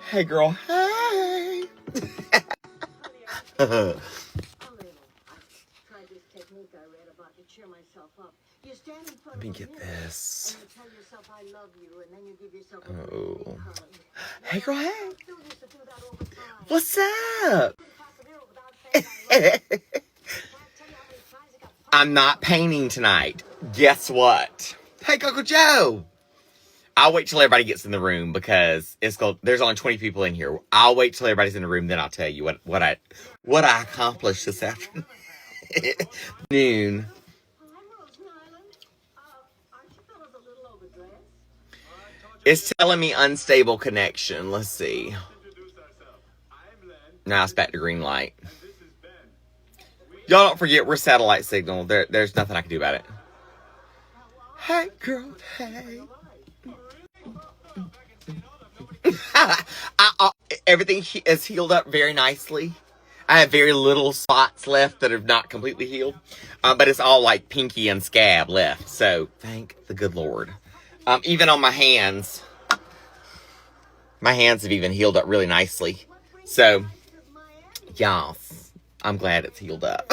Hey, girl. Hey. Let me get this. Oh. Hey, girl. Hey. What's up? I'm not painting tonight. Guess what? Hey, Coco Joe. I'll wait till everybody gets in the room because there's only 20 people in here. I'll wait till everybody's in the room, then I'll tell you what I accomplished this afternoon. Noon. It's telling me unstable connection. Let's see. Now it's back to green light. Y'all don't forget we're satellite signal. There's nothing I can do about it. Hey, girl. Hey. Everything is healed up very nicely. I have very little spots left that have not completely healed. But it's all like pinky and scab left. So thank the good Lord. Even on my hands have even healed up really nicely. So, yes, I'm glad it's healed up.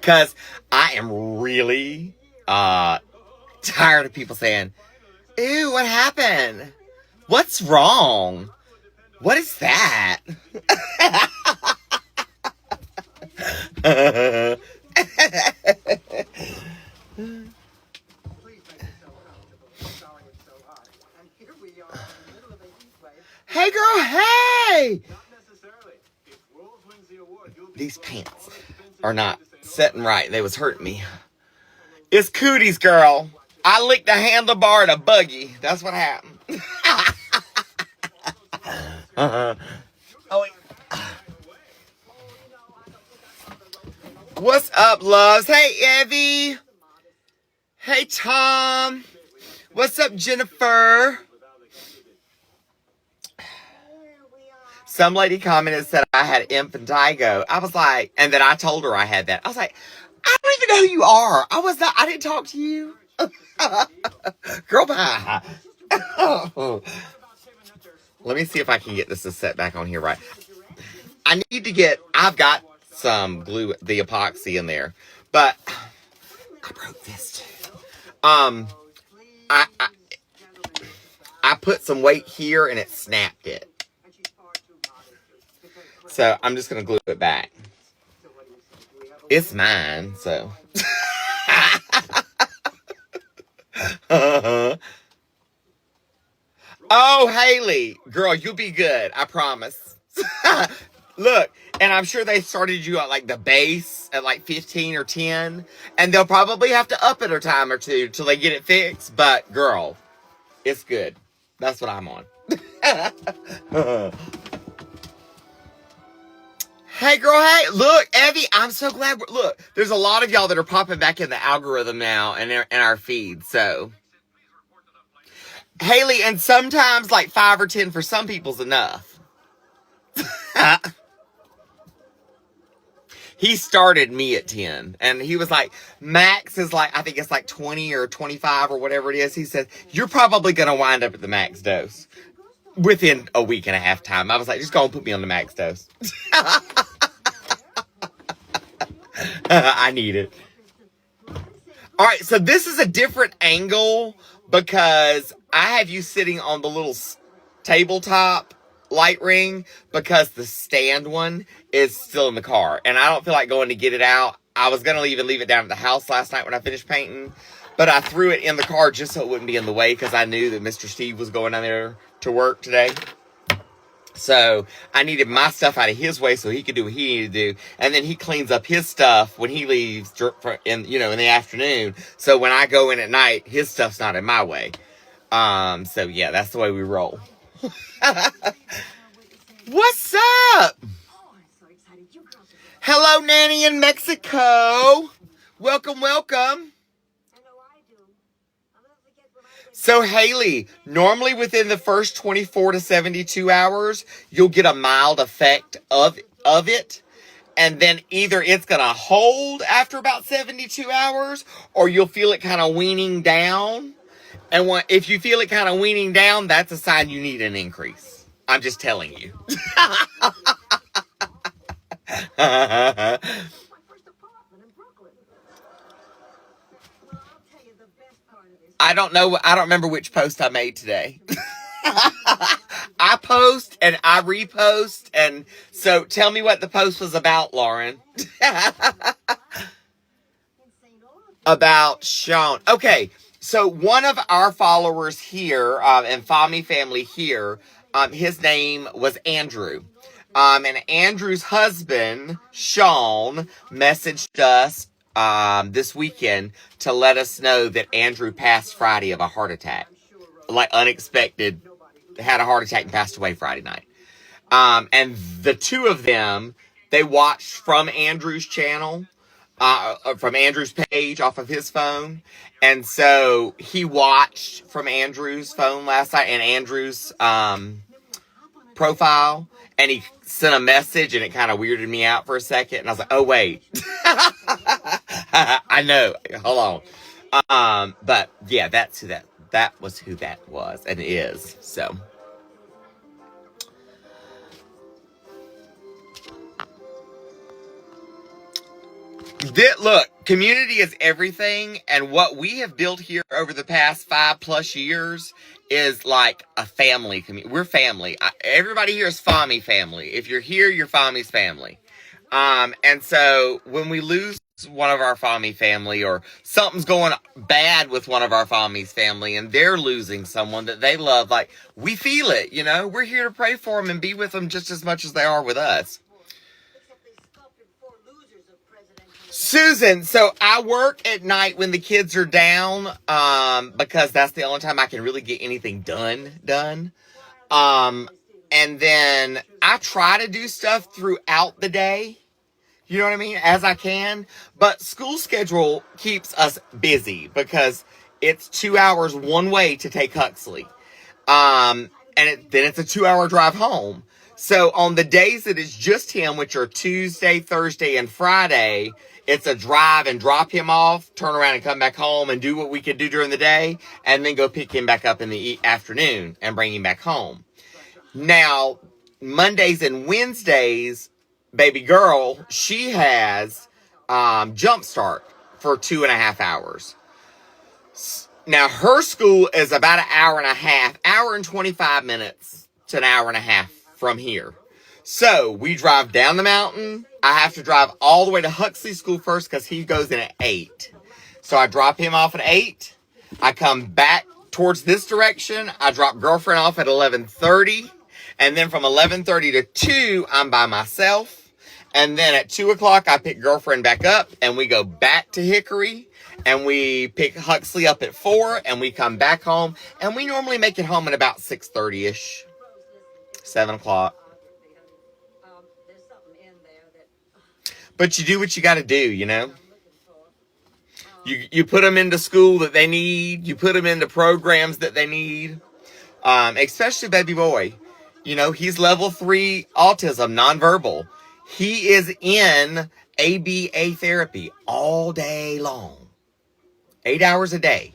Because I am really tired of people saying, ew, what happened? What's wrong? What is that? Hey, girl, hey! These pants are not setting right. They was hurting me. It's cooties, girl. I licked a handlebar at a buggy. That's what happened. Oh, wait. What's up, loves? Hey, Evie. Hey, Tom. What's up, Jennifer? Some lady commented said I had impetigo. I was like, and then I told her I had that. I was like, I don't even know who you are. I didn't talk to you. Girl, bye. Let me see if I can get this to set back on here right. I've got some glue, the epoxy in there, but I broke this too. I put some weight here and it snapped it. So I'm just going to glue it back. It's mine, so. Oh, Haley. Girl, you'll be good. I promise. Look, and I'm sure they started you at like the base at like 15 or 10. And they'll probably have to up it a time or two till they get it fixed. But, girl, it's good. That's what I'm on. Hey, girl, hey. Look, Evie, I'm so glad. Look, there's a lot of y'all that are popping back in the algorithm now and in our feed, so. Haley, and sometimes like 5 or 10 for some people's enough. He started me at 10, and he was like, max is like, I think it's like 20 or 25 or whatever it is. He said, you're probably going to wind up at the max dose within a week and a half time. I was like, just go and put me on the max dose. I need it. All right, so this is a different angle because I have you sitting on the little tabletop light ring because the stand one is still in the car. And I don't feel like going to get it out. I was going to even leave it down at the house last night when I finished painting. But I threw it in the car just so it wouldn't be in the way because I knew that Mr. Steve was going down there to work today. So I needed my stuff out of his way so he could do what he needed to do. And then he cleans up his stuff when he leaves in the afternoon. So when I go in at night, his stuff's not in my way. So yeah, that's the way we roll. What's up? Hello, Nanny in Mexico. Welcome, welcome. So, Haley, normally within the first 24 to 72 hours, you'll get a mild effect of it. And then either it's going to hold after about 72 hours, or you'll feel it kind of weaning down. And if you feel it kind of weaning down, that's a sign you need an increase. I'm just telling you. I don't know. I don't remember which post I made today. I post and I repost. And so tell me what the post was about, Lauren. About Sean. Okay. So one of our followers here, and Fami family here, his name was Andrew. And Andrew's husband, Sean, messaged us this weekend to let us know that Andrew passed Friday of a heart attack. Like unexpected, had a heart attack and passed away Friday night. And the two of them, they watched from Andrew's channel, from Andrew's page off of his phone. And so he watched from Andrew's phone last night and Andrew's profile. And he sent a message and it kind of weirded me out for a second. And I was like, oh, wait. I know. Hold on. But yeah, that's who that was who that was and is. So. Look, community is everything, and what we have built here over the past 5+ years is like a family community. We're family. Everybody here is Fami family. If you're here, you're Fami's family. And so when we lose one of our Fami family or something's going bad with one of our Fami's family and they're losing someone that they love, like, we feel it, you know? We're here to pray for them and be with them just as much as they are with us. Susan, so I work at night when the kids are down, because that's the only time I can really get anything done. And then I try to do stuff throughout the day, you know what I mean, as I can. But school schedule keeps us busy because it's 2 hours one way to take Huxley. And then it's a 2-hour drive home. So on the days that it's just him, which are Tuesday, Thursday, and Friday, it's a drive and drop him off, turn around and come back home and do what we could do during the day, and then go pick him back up in the afternoon and bring him back home. Now, Mondays and Wednesdays, baby girl, she has Jump Start for 2.5 hours. Now, her school is about an hour and a half, hour and 25 minutes to an hour and a half from here. So we drive down the mountain. I have to drive all the way to Huxley School first because he goes in at 8. So I drop him off at 8. I come back towards this direction. I drop girlfriend off at 11:30. And then from 11:30 to 2, I'm by myself. And then at 2 o'clock, I pick girlfriend back up and we go back to Hickory. And we pick Huxley up at 4 and we come back home. And we normally make it home at about 6:30-ish, 7 o'clock. But you do what you got to do, you know. You put them into school that they need. You put them into programs that they need. Especially baby boy. You know, he's level 3 autism, nonverbal. He is in ABA therapy all day long. 8 hours a day.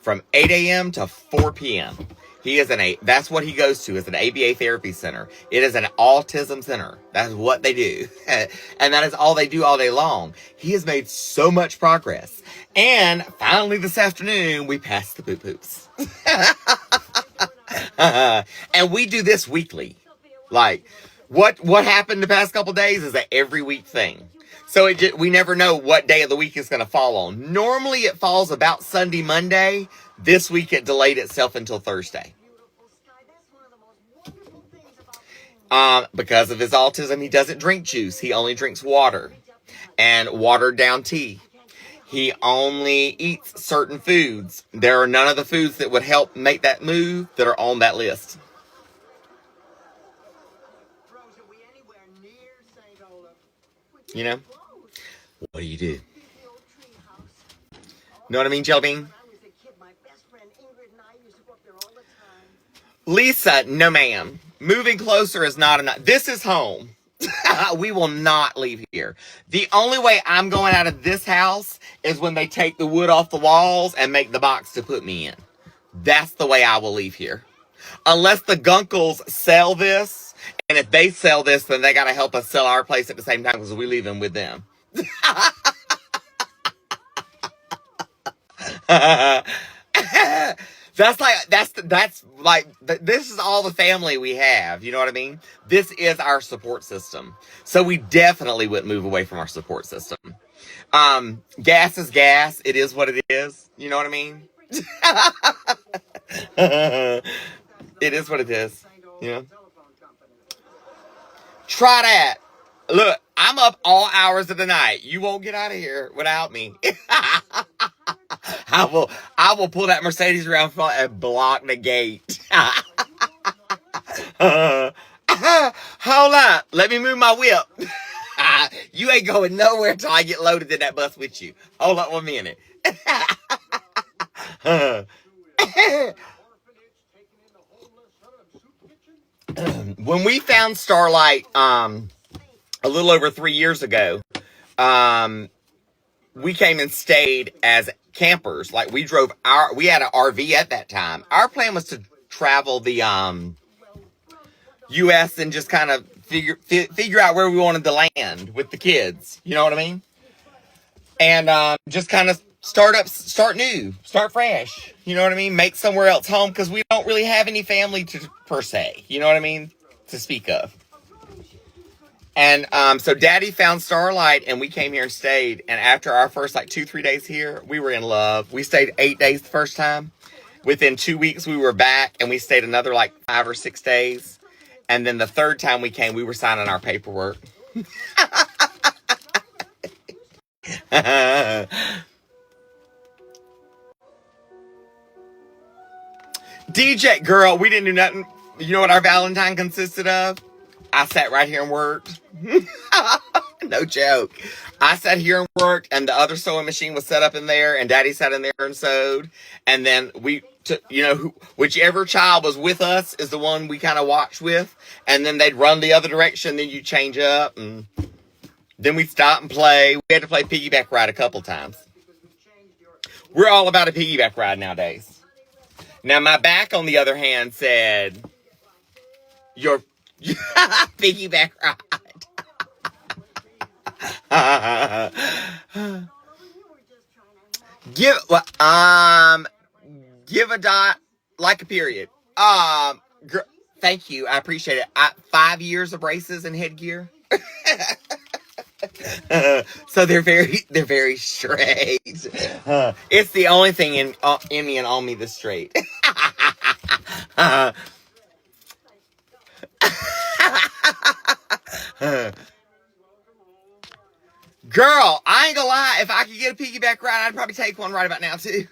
From 8 a.m. to 4 p.m. He is that's what he goes to, is an ABA therapy center. It is an autism center. That's what they do. And that is all they do all day long. He has made so much progress. And finally this afternoon, we passed the poop poops. And we do this weekly. Like, what happened the past couple days is an every week thing. So we never know what day of the week it's going to fall on. Normally it falls about Sunday, Monday. This week it delayed itself until Thursday. Because of his autism, he doesn't drink juice. He only drinks water and watered down tea. He only eats certain foods. There are none of the foods that would help make that move that are on that list. You know? What do you do? Know what I mean, Jelly Bean? Lisa, no ma'am. Moving closer is not enough. This is home. We will not leave here. The only way I'm going out of this house is when they take the wood off the walls and make the box to put me in. That's the way I will leave here. Unless the Gunkles sell this, and if they sell this, then they got to help us sell our place at the same time because we leave them with them. That's like this is all the family we have. You know what I mean? This is our support system. So we definitely wouldn't move away from our support system. Gas is gas. It is what it is. You know what I mean? It is what it is. You know? Try that. Look, I'm up all hours of the night. You won't get out of here without me. I will pull that Mercedes around front and block the gate. Hold up. Let me move my whip. You ain't going nowhere till I get loaded in that bus with you. Hold up 1 minute. When we found Starlight a little over 3 years ago, we came and stayed as campers. Like we had an RV at that time. Our plan was to travel the US and just kind of figure out where we wanted to land with the kids. You know what I mean? And just kind of start new, start fresh. You know what I mean? Make somewhere else home because we don't really have any family per se. You know what I mean? To speak of. And so Daddy found Starlight and we came here and stayed. And after our first 2-3 days here, we were in love. We stayed 8 days the first time. Within 2 weeks, we were back and we stayed another 5 or 6 days. And then the third time we came, we were signing our paperwork. DJ girl, we didn't do nothing. You know what our Valentine consisted of? I sat right here and worked. No joke. I sat here and worked, and the other sewing machine was set up in there, and Daddy sat in there and sewed. And then we took, whichever child was with us is the one we kind of watched with. And then they'd run the other direction, then you change up, and then we'd stop and play. We had to play piggyback ride a couple times. We're all about a piggyback ride nowadays. Now, my back, on the other hand, said, your piggyback ride. Give a dot like a period. Thank you. I appreciate it. 5 years of braces and headgear. So they're very straight. It's the only thing in me and on me that's straight. Girl, I ain't gonna lie. If I could get a piggyback ride, I'd probably take one right about now too.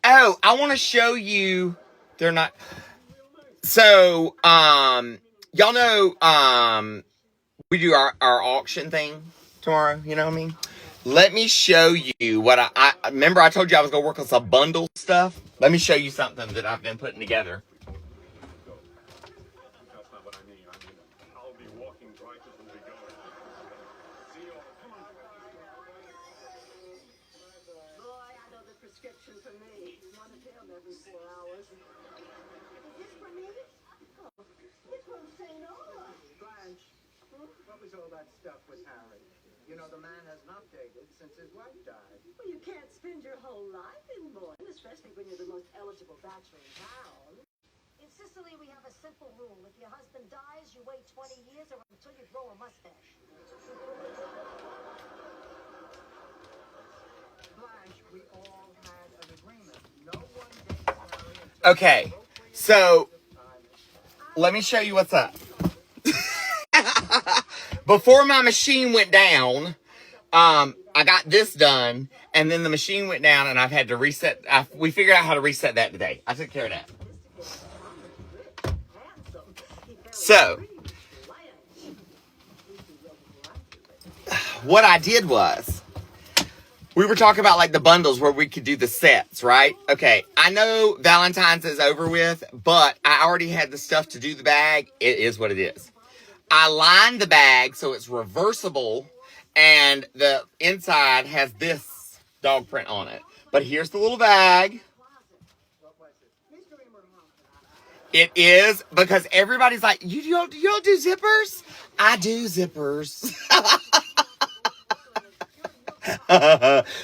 Oh, I want to show you. They're not. So, y'all know, we do our auction thing tomorrow. You know what I mean? Let me show you what I remember. I told you I was gonna work on some bundle stuff. Let me show you something that I've been putting together. The man has not dated since his wife died. Well, you can't spend your whole life in mourning, especially when you're the most eligible bachelor in town. In Sicily, we have a simple rule. If your husband dies, you wait 20 years or until you grow a mustache. Blanche, we all had an agreement. No one dates Harry until... Okay, so let me show you what's up. Before my machine went down, I got this done, and then the machine went down, and I've had to reset. We figured out how to reset that today. I took care of that. So, what I did was, we were talking about like the bundles where we could do the sets, right? Okay, I know Valentine's is over with, but I already had the stuff to do the bag. It is what it is. I lined the bag so it's reversible, and the inside has this dog print on it. But here's the little bag. It is, because everybody's like, you don't do zippers? I do zippers.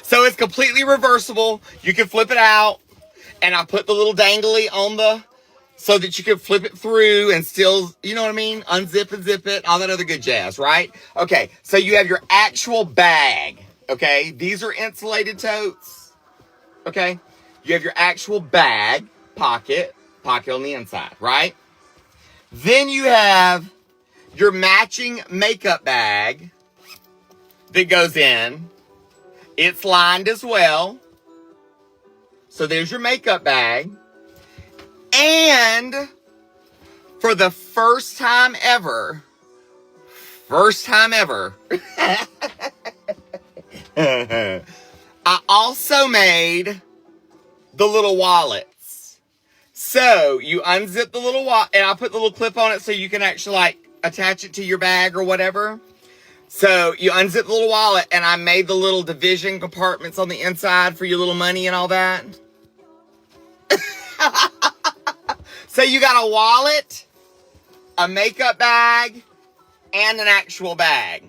So it's completely reversible. You can flip it out, and I put the little dangly on the, so that you can flip it through and still, you know what I mean? Unzip and zip it, all that other good jazz, right? Okay, so you have your actual bag, okay? These are insulated totes, okay? You have your actual bag, pocket on the inside, right? Then you have your matching makeup bag that goes in. It's lined as well. So there's your makeup bag. And for the first time ever, I also made the little wallets. So you unzip the little wallet, and I put the little clip on it so you can actually like attach it to your bag or whatever. So you unzip the little wallet, and I made the little division compartments on the inside for your little money and all that. So you got a wallet, a makeup bag, and an actual bag.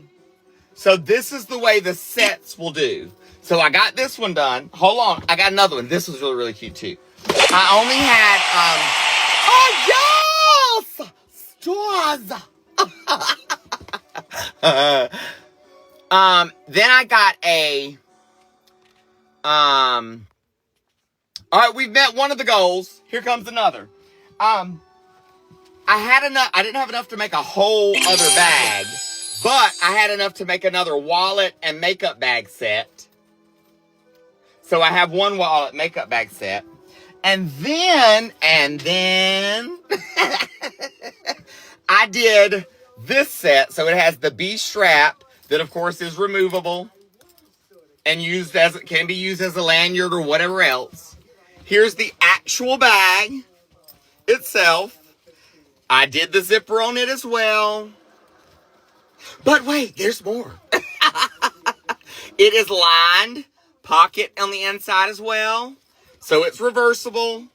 So this is the way the sets will do. So I got this one done. Hold on, I got another one. This was really, really cute too. I only had, stores. Then I got a, all right, we've met one of the goals. Here comes another. I didn't have enough to make a whole other bag, but I had enough to make another wallet and makeup bag set. So I have one wallet makeup bag set. And then I did this set. So it has the B strap that of course is removable and can be used as a lanyard or whatever else. Here's the actual bag itself. I did the zipper on it as well. But wait, there's more. It is lined, pocket on the inside as well. So it's reversible.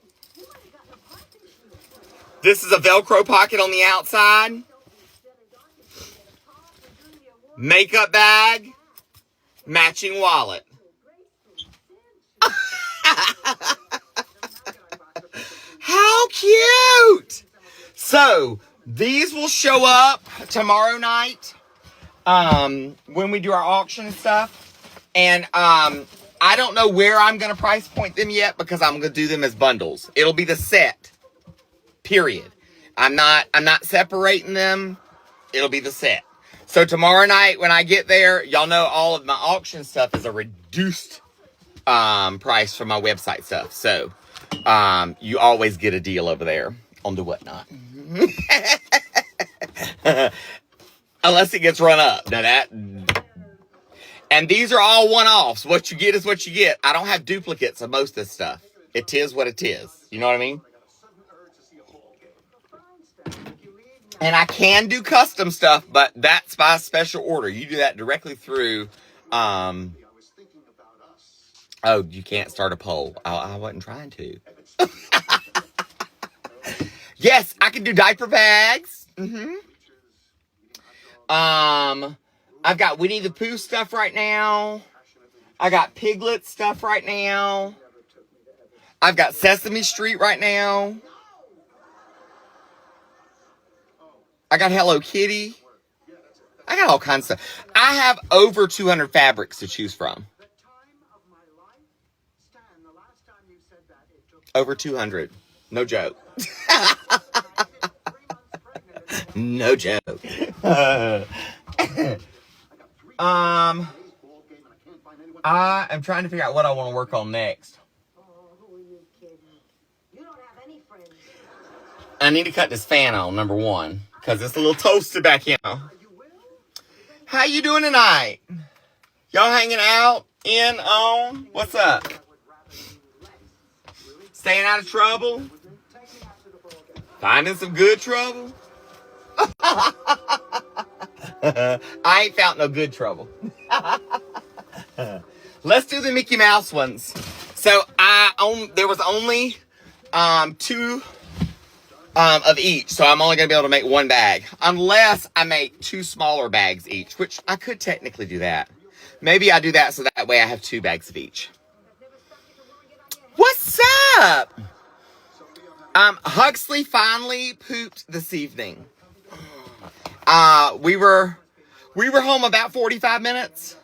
This is a Velcro pocket on the outside. Makeup bag, matching wallet. How cute! So, these will show up tomorrow night when we do our auction and stuff. And I don't know where I'm going to price point them yet because I'm going to do them as bundles. It'll be the set, period. I'm not separating them. It'll be the set. So tomorrow night when I get there, y'all know all of my auction stuff is a reduced price for my website stuff. So you always get a deal over there on the whatnot. Unless it gets run up. Now that... And these are all one-offs. What you get is what you get. I don't have duplicates of most of this stuff. It is what it is. You know what I mean? And I can do custom stuff, but that's by special order. You do that directly through... Oh, you can't start a poll. I wasn't trying to. Yes, I can do diaper bags. I've got Winnie the Pooh stuff right now. I got Piglet stuff right now. I've got Sesame Street right now. I got Hello Kitty. I got all kinds of stuff. I have over 200 fabrics to choose from. Over 200. No joke. No joke. I am trying to figure out what I want to work on next. Oh, who are you kidding? You don't have any friends. I need to cut this fan on, number one, because it's a little toasted back here. How you doing tonight? Y'all hanging out? In on. What's up? Staying out of trouble? Finding some good trouble? I ain't found no good trouble. Let's do the Mickey Mouse ones. So there was only two of each, so I'm only gonna be able to make one bag unless I make two smaller bags each, which I could technically do that. Maybe I do that so that way I have two bags of each. What's up? Huxley finally pooped this evening. We were home about 45 minutes.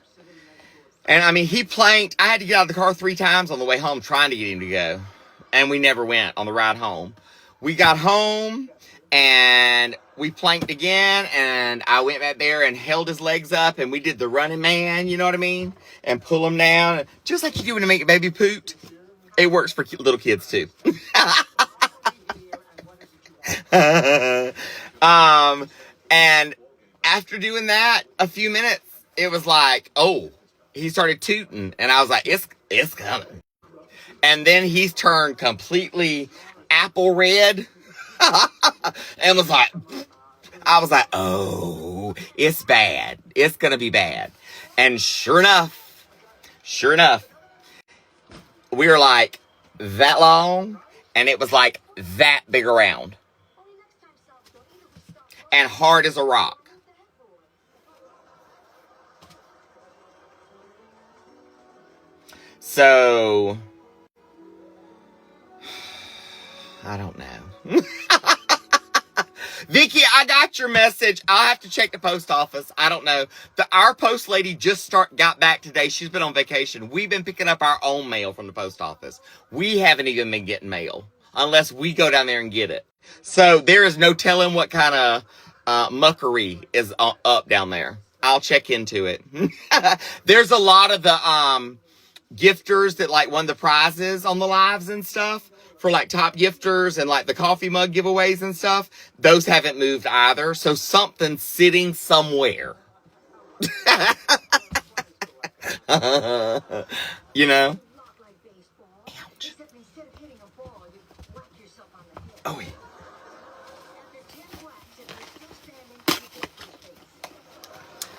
And I mean, he planked. I had to get out of the car 3 times on the way home trying to get him to go. And we never went on the ride home. We got home and we planked again. And I went back there and held his legs up and we did the running man, you know what I mean? And pull him down. Just like you do when you make a baby pooped. It works for little kids too. And after doing that, a few minutes, it was like, oh, he started tooting. And I was like, it's coming. And then he's turned completely apple red. And was like, I was like, oh, it's bad. It's going to be bad. And sure enough, we were like that long. And it was like that big around. And hard as a rock. So, I don't know. Vicky, I got your message. I'll have to check the post office. I don't know. Our post lady just got back today. She's been on vacation. We've been picking up our own mail from the post office. We haven't even been getting mail unless we go down there and get it. So there is no telling what kind of muckery is up down there. I'll check into it. There's a lot of the gifters that like won the prizes on the lives and stuff for like top gifters and like the coffee mug giveaways and stuff. Those haven't moved either. So something's sitting somewhere. You know? Ouch. Oh, yeah.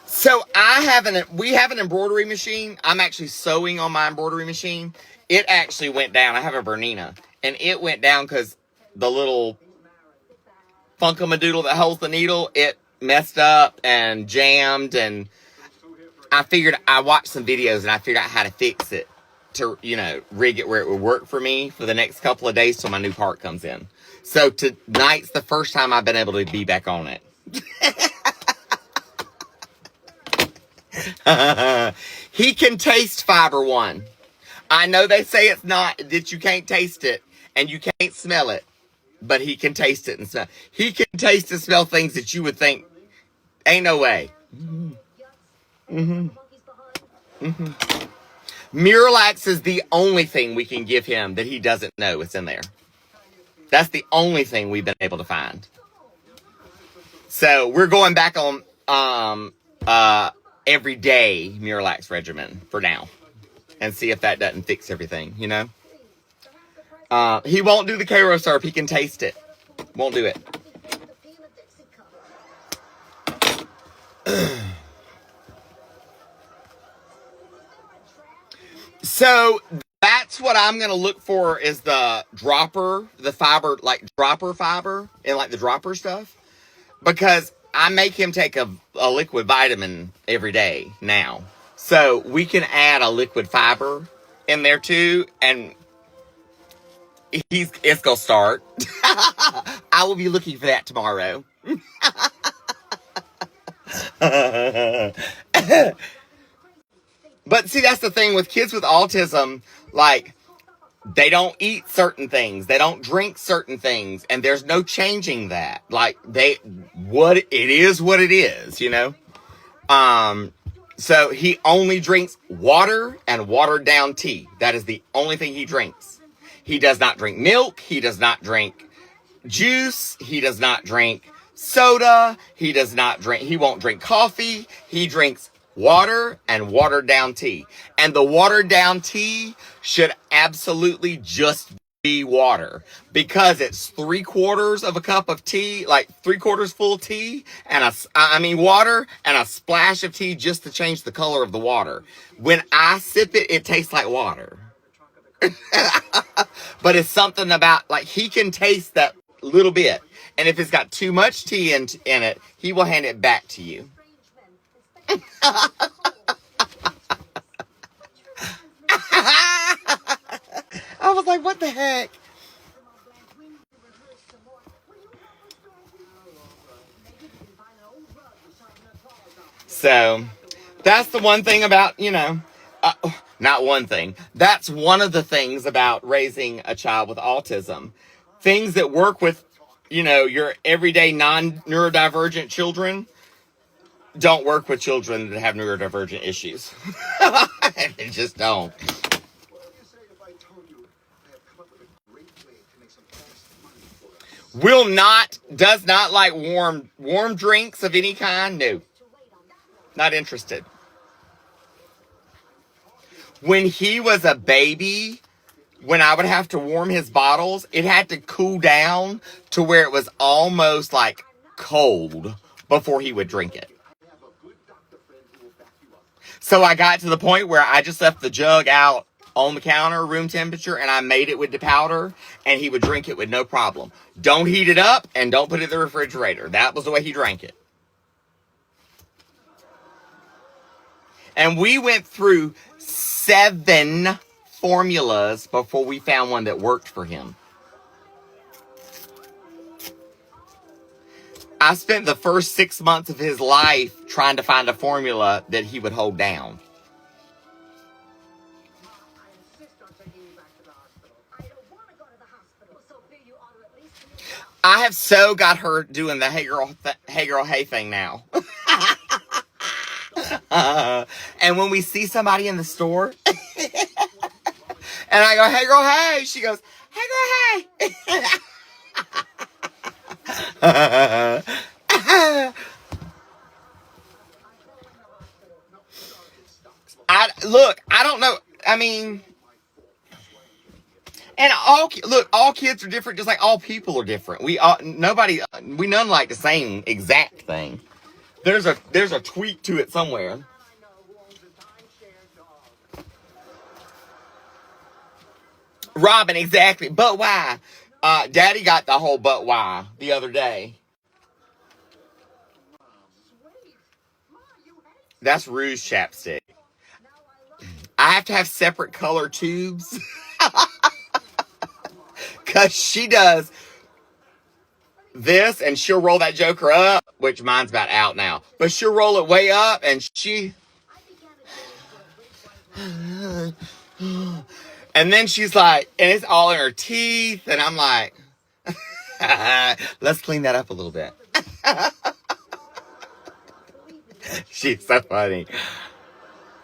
So we have an embroidery machine. I'm actually sewing on my embroidery machine. It actually went down. I have a Bernina. And it went down because the little funkamadoodle that holds the needle, it messed up and jammed. And I watched some videos and I figured out how to fix it to, rig it where it would work for me for the next couple of days till my new part comes in. So tonight's the first time I've been able to be back on it. He can taste Fiber One. I know they say it's not, that you can't taste it and you can't smell it, but he can taste it and smell. He can taste and smell things that you would think, ain't no way. Miralax is the only thing we can give him that he doesn't know it's in there. That's the only thing we've been able to find. So we're going back on everyday Miralax regimen for now. And see if that doesn't fix everything, He won't do the Karo syrup. He can taste it. Won't do it. So that's what I'm going to look for is the dropper, the fiber, like dropper fiber and like the dropper stuff. Because I make him take a liquid vitamin every day now. So we can add a liquid fiber in there too. And it's going to start. I will be looking for that tomorrow. But see, that's the thing with kids with autism. Like, they don't eat certain things. They don't drink certain things. And there's no changing that. Like, it is what it is, So he only drinks water and watered down tea. That is the only thing he drinks. He does not drink milk. He does not drink juice. He does not drink soda. He won't drink coffee. He drinks water and watered down tea. And the watered down tea should absolutely just be water, because it's 3/4 of a cup of tea, like 3/4 full tea, and water, and a splash of tea just to change the color of the water. When I sip it, it tastes like water. But it's something about, like, he can taste that little bit. And if it's got too much tea in it, he will hand it back to you. I was like, what the heck? So, that's the one thing about, not one thing. That's one of the things about raising a child with autism. Things that work with, your everyday non-neurodivergent children don't work with children that have neurodivergent issues. They just don't. Does not like warm drinks of any kind. No. Not interested. When he was a baby, when I would have to warm his bottles, it had to cool down to where it was almost like cold before he would drink it. So I got to the point where I just left the jug out on the counter, room temperature, and I made it with the powder, and he would drink it with no problem. Don't heat it up, and don't put it in the refrigerator. That was the way he drank it. And we went through 7 formulas before we found one that worked for him. I spent the first 6 months of his life trying to find a formula that he would hold down. I have so got her doing the hey girl, hey thing now. And when we see somebody in the store, and I go, hey girl, hey, she goes, hey girl, hey. I don't know. I mean, and all kids are different, just like all people are different. We none like the same exact thing. There's a tweak to it somewhere. Robin, exactly. But why? Daddy got the whole but why the other day. That's Rouge chapstick. I have to have separate color tubes. Because she does this, and she'll roll that joker up, which mine's about out now. But she'll roll it way up, and she... And then she's like, and it's all in her teeth, and I'm like, let's clean that up a little bit. She's so funny.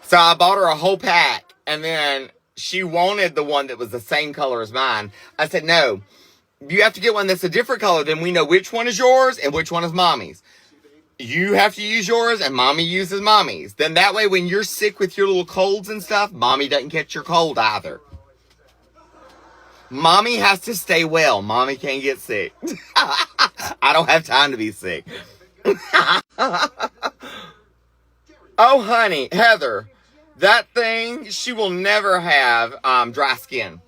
So I bought her a whole pack, and then she wanted the one that was the same color as mine. I said, no, you have to get one that's a different color, then we know which one is yours and which one is mommy's. You have to use yours, and mommy uses mommy's. Then that way, when you're sick with your little colds and stuff, mommy doesn't catch your cold either. Mommy has to stay well. Mommy can't get sick. I don't have time to be sick. Oh, honey, Heather, that thing, she will never have dry skin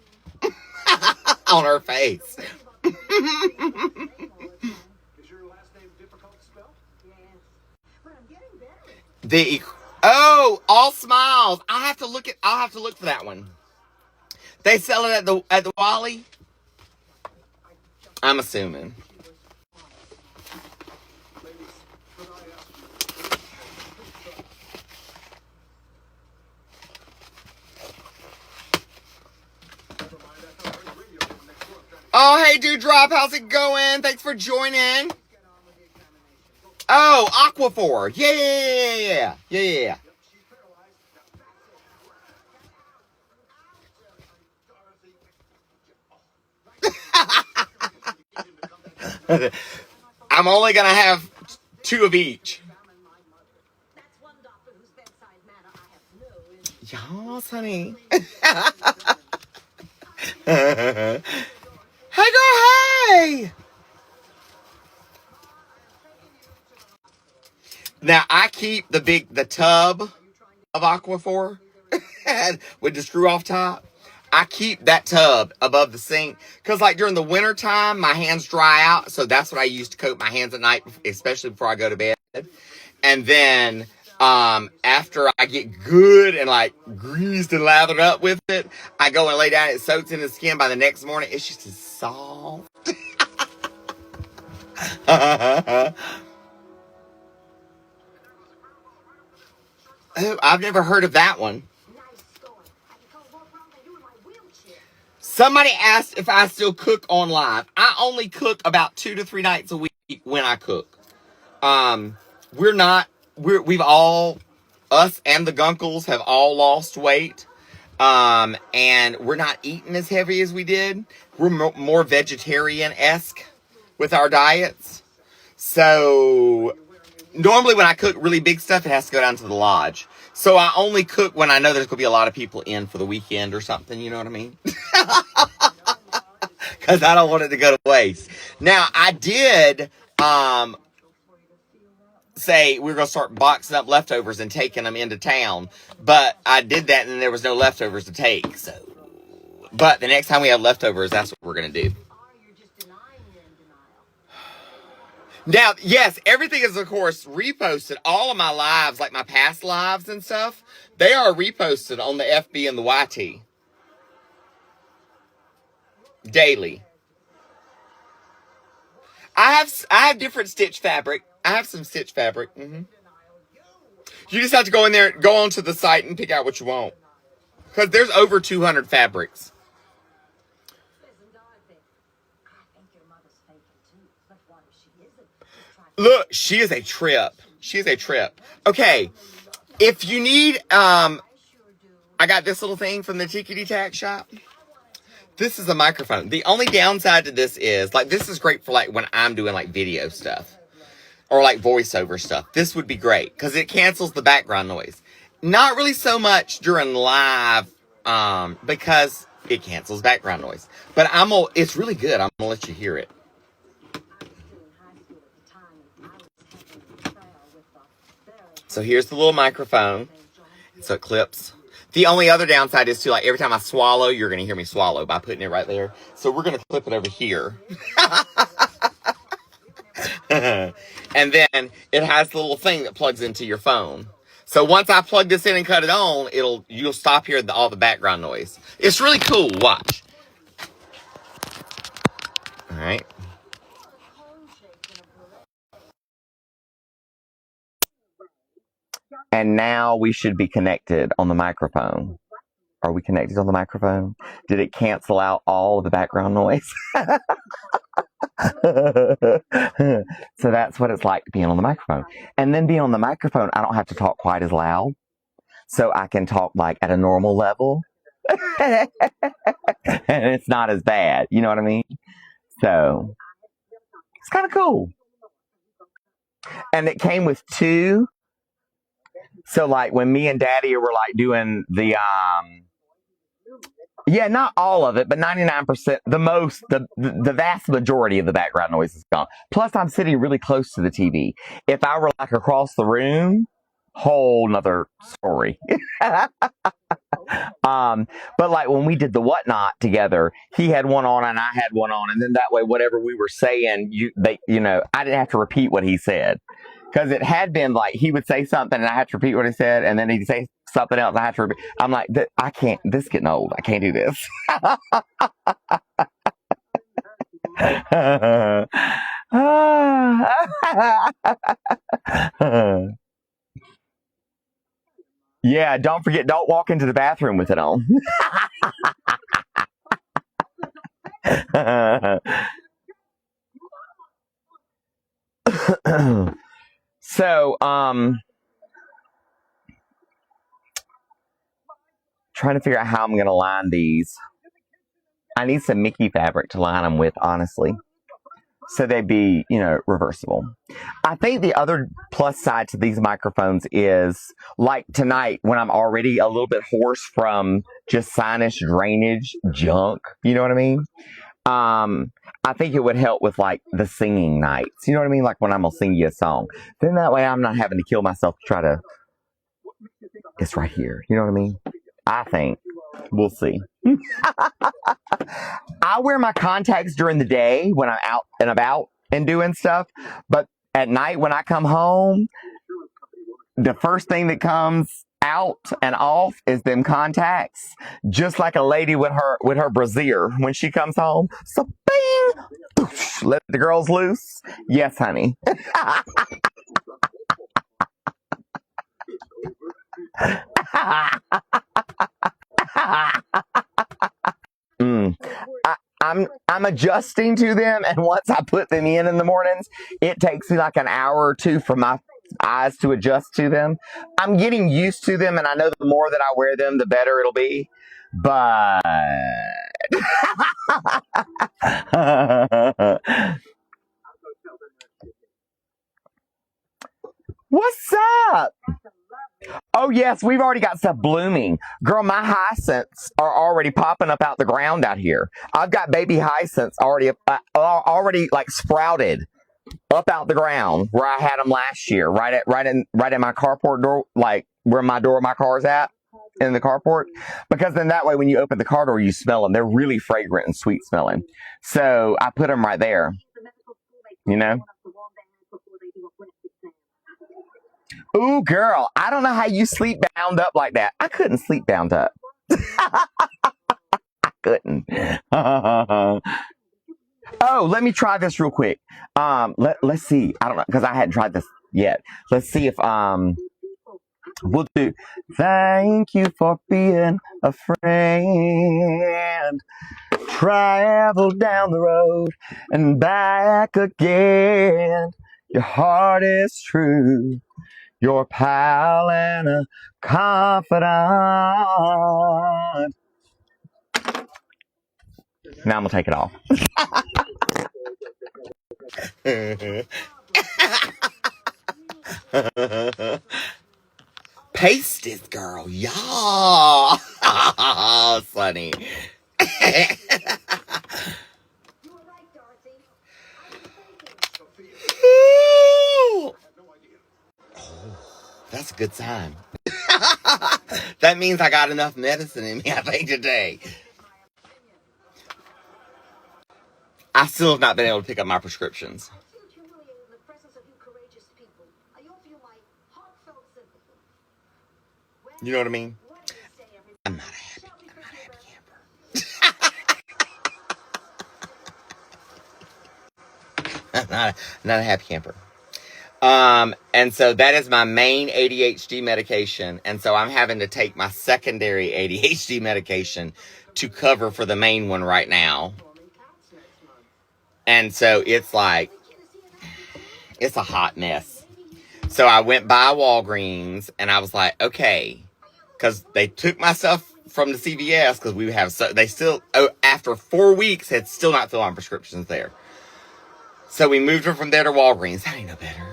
on her face. Is your last name difficult to spell? Yes. But I'm getting better. All smiles. I'll have to look for that one. They sell it at the Wally. I'm assuming. Oh, hey, Dewdrop, how's it going? Thanks for joining. Oh, Aquaphor. Yeah. I'm only going to have 2 of each. house, honey. Hey, girl, hey! Now, I keep the tub of Aquaphor with the screw off top. I keep that tub above the sink because, like, during the winter time, my hands dry out. So that's what I use to coat my hands at night, especially before I go to bed. And then after I get good and, like, greased and lathered up with it, I go and lay down. It soaks in the skin. By the next morning, it's just as soft. Oh, I've never heard of that one. Somebody asked if I still cook on live. I only cook about 2 to 3 nights a week when I cook. We've all, us and the Gunkles have all lost weight. And we're not eating as heavy as we did. We're more vegetarian-esque with our diets. So normally when I cook really big stuff, it has to go down to the lodge. So I only cook when I know there's going to be a lot of people in for the weekend or something. You know what I mean? Because I don't want it to go to waste. Now, I did say we were going to start boxing up leftovers and taking them into town. But I did that and there was no leftovers to take. So, but the next time we have leftovers, that's what we're going to do. Now, yes, everything is, of course, reposted. All of my lives, like my past lives and stuff, they are reposted on the FB and the YT. Daily. I have different stitch fabric. I have some stitch fabric. Mm-hmm. You just have to go in there, go onto the site and pick out what you want. Because there's over 200 fabrics. Look, she is a trip. She is a trip. Okay, if you need, I got this little thing from the Tickety Tack shop. This is a microphone. The only downside to this is, like, this is great for, like, when I'm doing, like, video stuff. Or, like, voiceover stuff. This would be great, because it cancels the background noise. Not really so much during live, because it cancels background noise. But it's really good. I'm gonna let you hear it. So here's the little microphone. So it clips. The only other downside is, too, like, every time I swallow, you're going to hear me swallow by putting it right there. So we're going to clip it over here. And then it has the little thing that plugs into your phone. So once I plug this in and cut it on, you'll stop hearing all the background noise. It's really cool. Watch. All right. And now we should be connected on the microphone. Are we connected on the microphone? Did it cancel out all of the background noise? So that's what it's like being on the microphone. And then being on the microphone, I don't have to talk quite as loud. So I can talk, like, at a normal level. And it's not as bad. You know what I mean? So it's kind of cool. And it came with 2. So, like, when me and Daddy were, like, doing the, yeah, not all of it, but 99%, the vast majority of the background noise is gone. Plus, I'm sitting really close to the TV. If I were, like, across the room, whole nother story. But, like, when we did the Whatnot together, he had one on and I had one on, and then that way, whatever we were saying, I didn't have to repeat what he said. Because it had been like he would say something and I had to repeat what he said, and then he'd say something else. I had to repeat. I'm like, I can't. This is getting old. I can't do this. Yeah, don't forget. Don't walk into the bathroom with it on. So, trying to figure out how I'm going to line these. I need some Mickey fabric to line them with, honestly. So they'd be, reversible. I think the other plus side to these microphones is, like tonight, when I'm already a little bit hoarse from just sinus drainage junk, you know what I mean? I think it would help with like the singing nights. You know what I mean? Like when I'm gonna sing you a song. Then that way I'm not having to kill myself to try to. It's right here. You know what I mean? I think. We'll see. I wear my contacts during the day when I'm out and about and doing stuff. But at night when I come home, the first thing that comes out and off is them contacts. Just like a lady with her brassiere when she comes home. So bing! Poosh, let the girls loose. Yes, honey. I'm adjusting to them, and once I put them in the mornings, it takes me like an hour or two for my eyes to adjust to them. I'm getting used to them, and I know the more that I wear them, the better it'll be. But what's up? Oh, yes, we've already got stuff blooming. Girl, my hyacinths are already popping up out the ground out here. I've got baby hyacinths already like sprouted up out the ground where I had them last year, right in my carport door, like where my door of my car's at in the carport. Because then that way when you open the car door, you smell them. They're really fragrant and sweet smelling. So I put them right there, you know? Ooh, girl, I don't know how you sleep bound up like that. I couldn't sleep bound up. I couldn't. Oh, let me try this real quick. Let's see. I don't know, because I hadn't tried this yet. Let's see if we'll do. Thank you for being a friend. Travel down the road and back again. Your heart is true. Your pal and a confidant. Now I'm going to take it off. Paste it, girl. Yeah. Funny. That's a good sign. That means I got enough medicine in me, I think, today. I still have not been able to pick up my prescriptions. You know what I mean? I'm not a happy camper. not a happy camper. And so that is my main ADHD medication. And so I'm having to take my secondary ADHD medication to cover for the main one right now. And so it's like, it's a hot mess. So I went by Walgreens and I was like, okay, because they took my stuff from the CVS because we have, they still, after 4 weeks, had still not filled on prescriptions there. So we moved her from there to Walgreens. I ain't no better.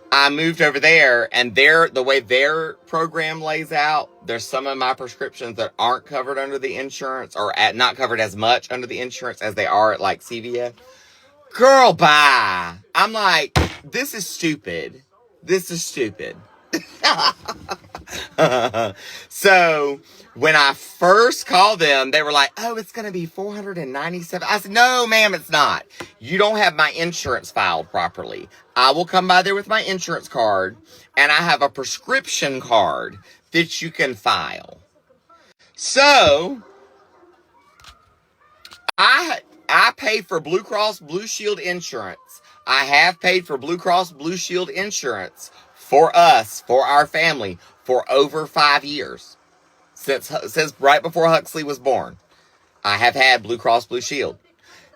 I moved over there, and the way their program lays out, there's some of my prescriptions that aren't covered under the insurance, or not covered as much under the insurance as they are at like CVS. Girl, bye. I'm like, this is stupid. This is stupid. So when I first called them, they were like, oh, it's going to be $497. I said, no, ma'am, it's not. You don't have my insurance filed properly. I will come by there with my insurance card, and I have a prescription card that you can file. So I paid for Blue Cross Blue Shield insurance. I have paid for Blue Cross Blue Shield insurance for us, for our family, for over 5 years. Since right before Huxley was born, I have had Blue Cross Blue Shield.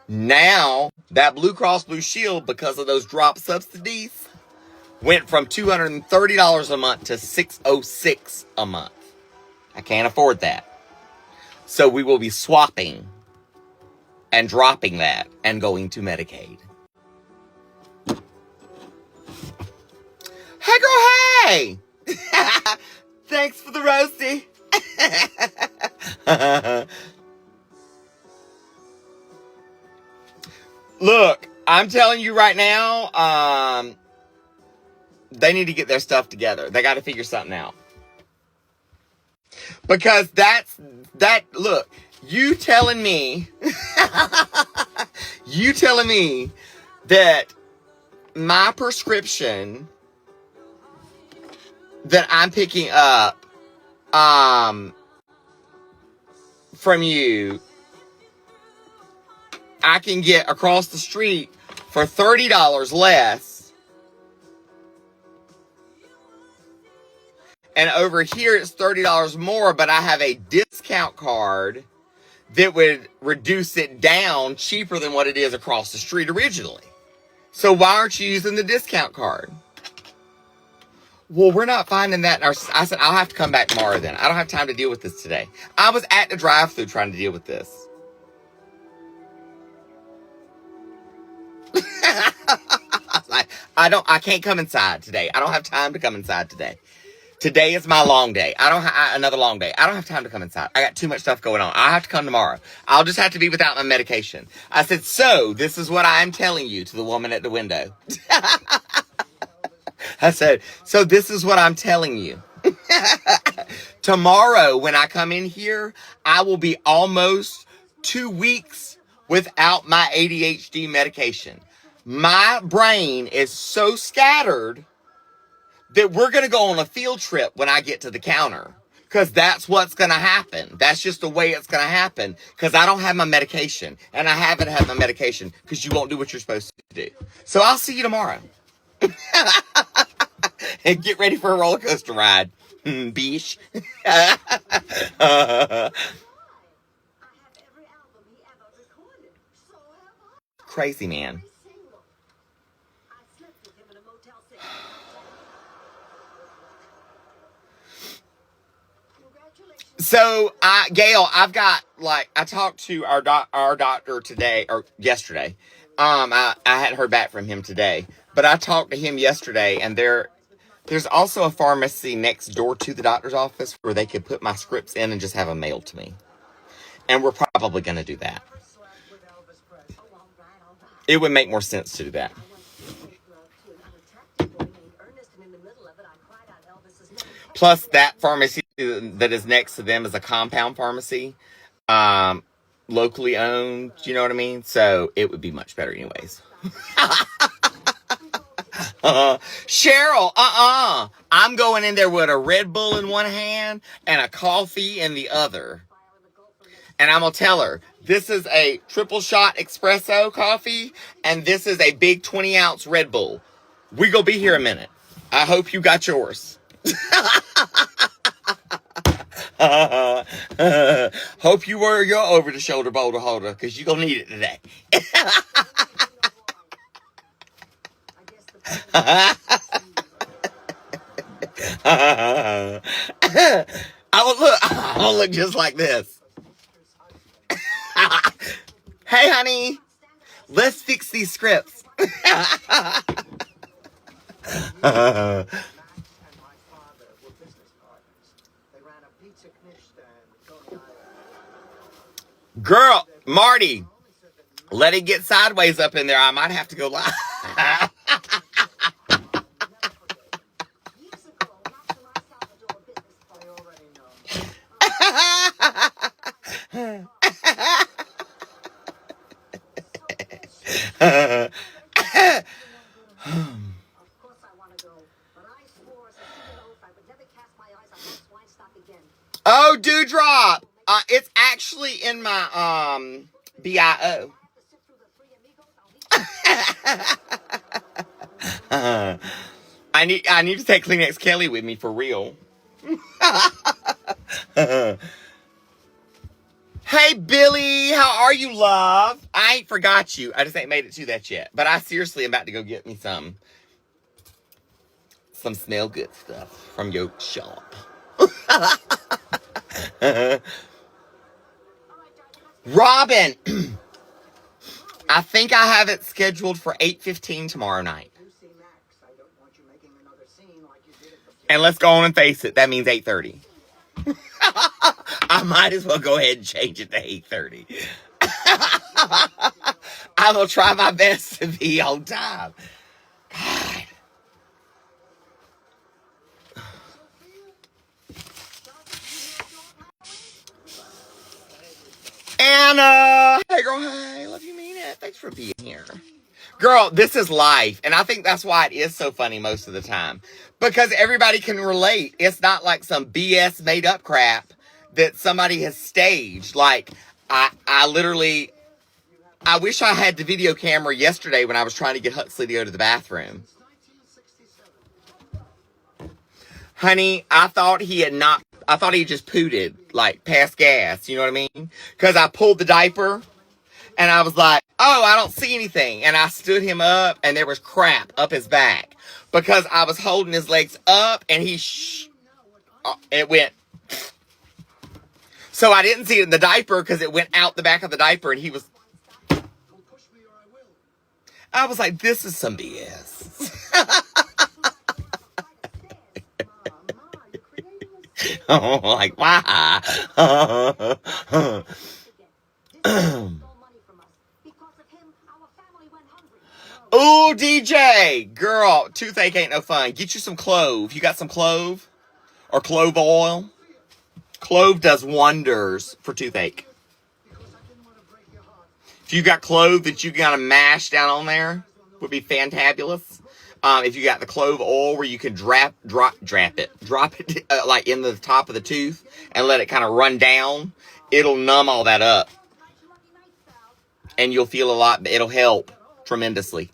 Now, that Blue Cross Blue Shield, because of those drop subsidies, went from $230 a month to $606 a month. I can't afford that. So we will be swapping. and dropping that and going to Medicaid. Hey, girl, hey! Thanks for the roasty. Look, I'm telling you right now, they need to get their stuff together. They got to figure something out. Because look, you telling me that my prescription that I'm picking up from you, I can get across the street for $30 less. And over here it's $30 more, but I have a discount card that would reduce it down cheaper than what it is across the street originally. So why aren't you using the discount card? Well, we're not finding that. I said, I'll have to come back tomorrow then. I don't have time to deal with this today. I was at the drive-thru trying to deal with this. I can't come inside today. I don't have time to come inside today. Today is my long day. Another long day. I don't have time to come inside. I got too much stuff going on. I have to come tomorrow. I'll just have to be without my medication. I said, so this is what I'm telling you, to the woman at the window. I said, so this is what I'm telling you. Tomorrow, when I come in here, I will be almost 2 weeks without my ADHD medication. My brain is so scattered that we're going to go on a field trip when I get to the counter. Because that's what's going to happen. That's just the way it's going to happen. Because I don't have my medication. And I haven't had my medication because you won't do what you're supposed to do. So I'll see you tomorrow. And get ready for a roller coaster ride. Beesh. Crazy man. So, Gail, I've got, I talked to our doctor today, or yesterday. I hadn't heard back from him today. But I talked to him yesterday, and there's also a pharmacy next door to the doctor's office where they could put my scripts in and just have them mailed to me. And we're probably going to do that. It would make more sense to do that. Plus, that pharmacy that is next to them is a compound pharmacy, locally owned, you know what I mean? So, it would be much better anyways. Cheryl, I'm going in there with a Red Bull in one hand and a coffee in the other. And I'm going to tell her, this is a triple shot espresso coffee, and this is a big 20-ounce Red Bull. We gonna be here a minute. I hope you got yours. Hope you wear your over-the-shoulder boulder holder, because you're going to need it today. I will look just like this. Hey, honey, let's fix these scripts. Girl, Marty, let it get sideways up in there. I might have to go live. Oh, Dewdrop. It's actually in my BIO. I need to take Kleenex Kelly with me for real. Hey, Billy, how are you, love? I ain't forgot you. I just ain't made it to that yet. But I seriously am about to go get me some smell good stuff from your shop. Robin, I think I have it scheduled for 8:15 tomorrow night. And let's go on and face it, that means 8:30. I might as well go ahead and change it to 8:30. I will try my best to be on time. God. Anna! Hey, girl, hey. Love you, mean it. Thanks for being here. Girl, this is life. And I think that's why it is so funny most of the time. Because everybody can relate. It's not like some BS made up crap that somebody has staged. Like, I literally, I wish I had the video camera yesterday when I was trying to get Huxley to go to the bathroom. Honey, I thought he had just pooted, like, past gas. You know what I mean? Because I pulled the diaper. And I was like, oh, I don't see anything. And I stood him up, and there was crap up his back. Because I was holding his legs up, and it went. So I didn't see it in the diaper, because it went out the back of the diaper, and he was. I was like, this is some BS. Oh, like, why? Ooh, DJ! Girl, toothache ain't no fun. Get you some clove. You got some clove? Or clove oil? Clove does wonders for toothache. If you got clove that you gotta mash down on there, would be fantabulous. If you got the clove oil where you can drop it like in the top of the tooth and let it kind of run down, it'll numb all that up. And you'll feel a lot, it'll help tremendously.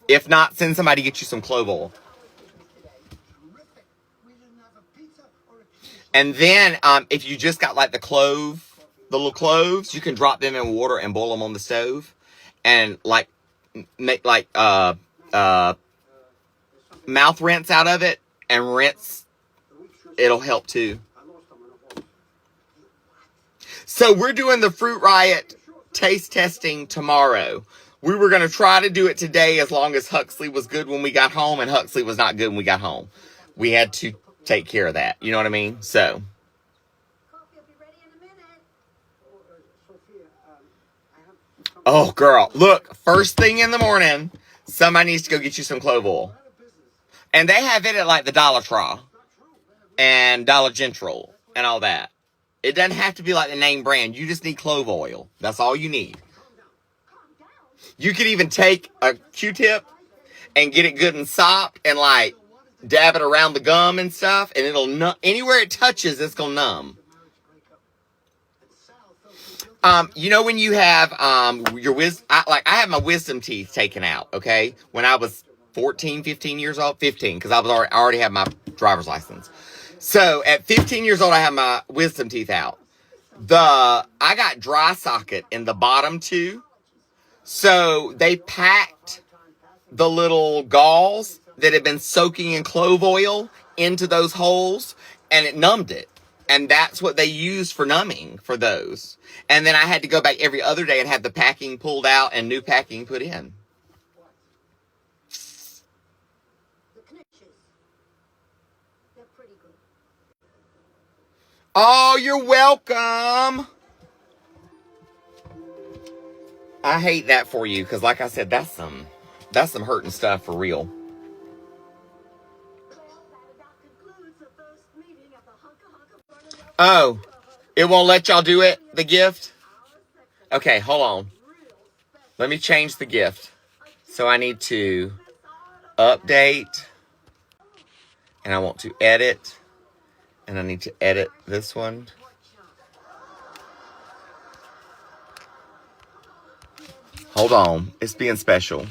If not, send somebody to get you some clove oil. And then, if you just got like the little cloves, you can drop them in water and boil them on the stove. And like, make like, mouth rinse out of it and rinse. It'll help too. So we're doing the Fruit Riot taste testing tomorrow. We were going to try to do it today as long as Huxley was good when we got home, and Huxley was not good when we got home. We had to take care of that. You know what I mean? So. Oh, girl. Look, first thing in the morning, somebody needs to go get you some clove oil. And they have it at like the Dollar Tree and Dollar General and all that. It doesn't have to be like the name brand. You just need clove oil. That's all you need. You could even take a Q-tip and get it good and sopped and like dab it around the gum and stuff, and it'll anywhere it touches, it's gonna numb. You know when you have your I had my wisdom teeth taken out, okay? When I was 14, 15 years old, 15, because I already had my driver's license. So at 15 years old, I had my wisdom teeth out. I got dry socket in the bottom two. So they packed the little galls that had been soaking in clove oil into those holes, and it numbed it. And that's what they used for numbing for those. And then I had to go back every other day and have the packing pulled out and new packing put in. Oh, you're welcome. I hate that for you, because like I said, that's some hurting stuff for real. Oh, it won't let y'all do it, the gift? Okay, hold on. Let me change the gift. So I need to update, and I want to edit, and I need to edit this one. Hold on, it's being special.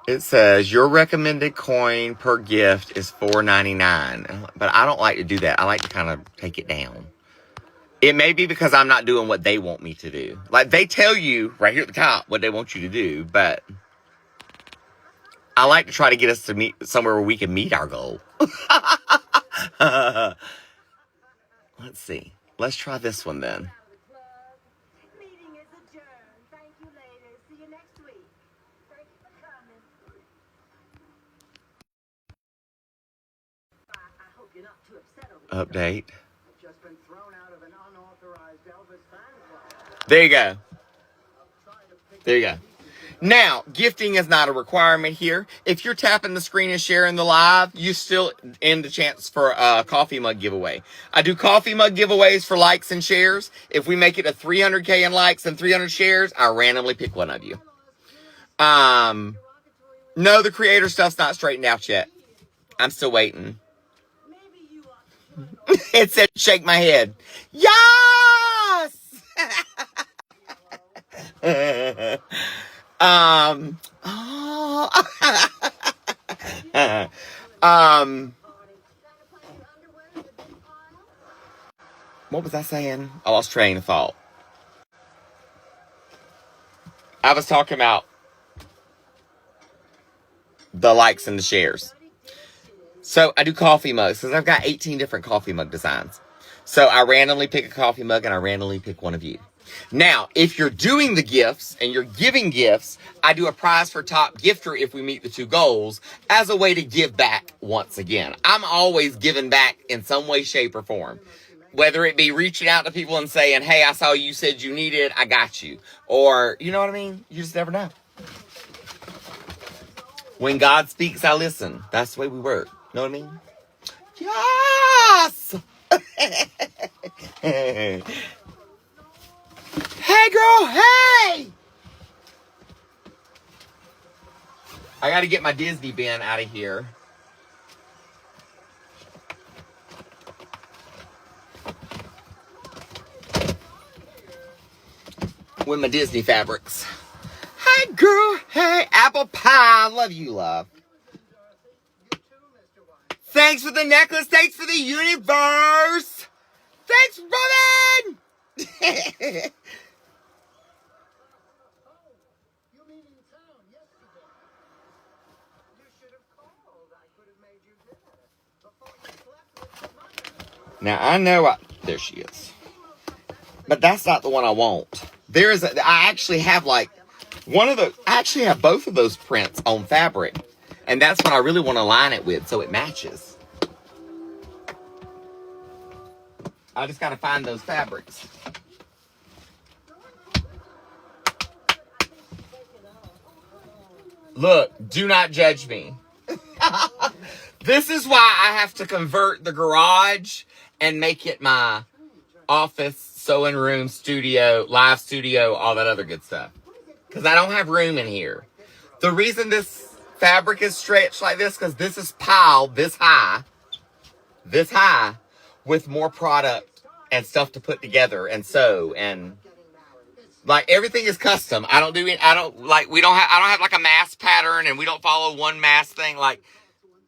It says your recommended coin per gift is $4.99, but I don't like to do that. I like to kind of take it down. It may be because I'm not doing what they want me to do. Like, they tell you right here at the top what they want you to do, but I like to try to get us to meet somewhere where we can meet our goal. Let's see. Let's try this one then. Out of the club. Meeting is adjourned. Thank you, ladies. See you next week. Thank you for coming. I hope you're not too upset over this. Update. I've just been thrown out of an unauthorized Elvis fan club. There you go. There you go. Now, gifting is not a requirement here. If you're tapping the screen and sharing the live, you still end the chance for a coffee mug giveaway. I do coffee mug giveaways for likes and shares. If we make it to 300K in likes and 300 shares, I randomly pick one of you. No, the creator stuff's not straightened out yet. I'm still waiting. Maybe you ought to It said shake my head. Yes! Oh. What was I saying? I lost train of thought. I was talking about the likes and the shares. So I do coffee mugs because I've got 18 different coffee mug designs. So I randomly pick a coffee mug and I randomly pick one of you. Now, if you're doing the gifts and you're giving gifts, I do a prize for top gifter if we meet the 2 goals as a way to give back once again. I'm always giving back in some way, shape, or form. Whether it be reaching out to people and saying, hey, I saw you said you needed, I got you. Or, you know what I mean? You just never know. When God speaks, I listen. That's the way we work. Know what I mean? Yes! Hey, girl, hey! I got to get my Disney bin out of here. With my Disney fabrics. Hey, girl, hey, apple pie. Love you, love. Thanks for the necklace. Thanks for the universe. Thanks, Robin! Now, I know there she is. But that's not the one I want. I actually have like I actually have both of those prints on fabric. And that's what I really want to line it with so it matches. I just got to find those fabrics. Look, do not judge me. This is why I have to convert the garage and make it my office, sewing room, studio, live studio, all that other good stuff. Because I don't have room in here. The reason this fabric is stretched like this, because this is piled this high, with more product and stuff to put together and sew, and like everything is custom. I don't have like a mass pattern, and we don't follow one mass thing. Like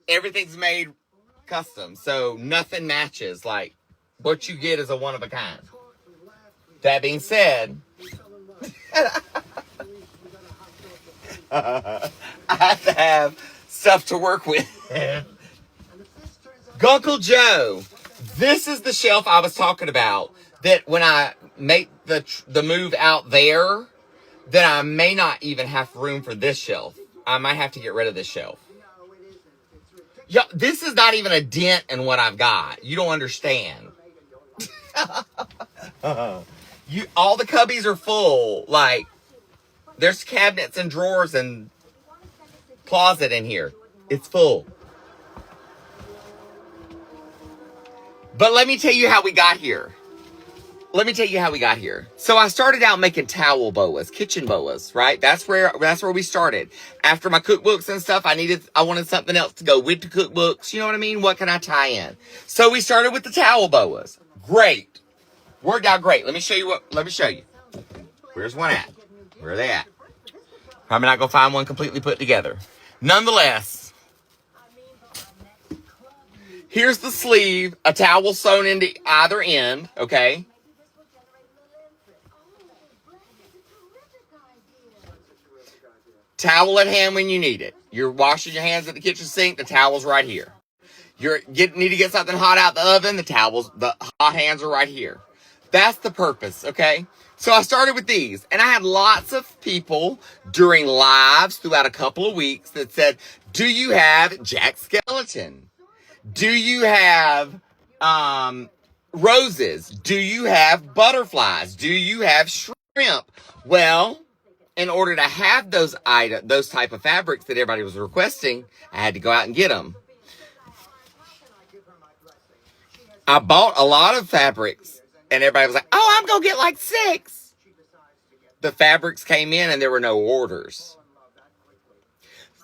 everything's made custom, so nothing matches. Like what you get is a one of a kind. That being said, I have to have stuff to work with. Gunkle Joe, this is the shelf I was talking about. That when I make the move out there, then I may not even have room for this shelf. I might have to get rid of this shelf. Yeah, this is not even a dent in what I've got. You don't understand. All the cubbies are full. Like, there's cabinets and drawers and closet in here. It's full. But let me tell you how we got here. So I started out making towel boas, kitchen boas, right? That's where we started. After my cookbooks and stuff, I wanted something else to go with the cookbooks. You know what I mean? What can I tie in? So we started with the towel boas. Great. Worked out great. Let me show you. Where's one at? Where are they at? Probably not gonna find one completely put together. Nonetheless, here's the sleeve, a towel sewn into either end, okay? Towel at hand when you need it. You're washing your hands at the kitchen sink, the towel's right here. Need to get something hot out the oven, the hot hands are right here. That's the purpose, okay? So I started with these, and I had lots of people during lives throughout a couple of weeks that said, do you have Jack Skeleton? Do you have roses? Do you have butterflies? Do you have shrimp? Well, in order to have those type of fabrics that everybody was requesting, I had to go out and get them. I bought a lot of fabrics, and everybody was like, oh, I'm going to get like 6. The fabrics came in, and there were no orders.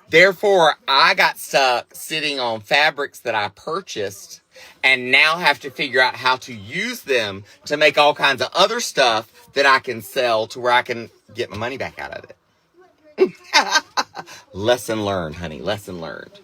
Therefore, I got stuck sitting on fabrics that I purchased and now have to figure out how to use them to make all kinds of other stuff that I can sell to where I can get my money back out of it. Lesson learned, honey. Lesson learned.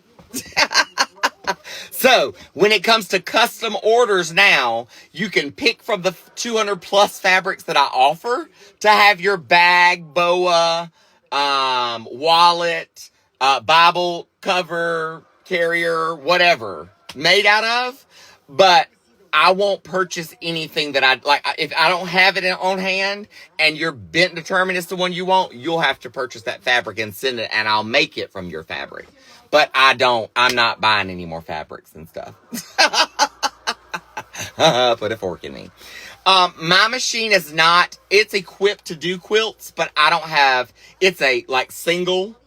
So, when it comes to custom orders now, you can pick from the 200 plus fabrics that I offer to have your bag, boa, wallet, Bible cover, carrier, whatever, made out of. But I won't purchase anything that I like. If I don't have it on hand and you're bent determined it's the one you want, you'll have to purchase that fabric and send it, and I'll make it from your fabric. But I'm not buying any more fabrics and stuff. Put a fork in me. My machine is not, it's equipped to do quilts, but I don't have, it's a like single.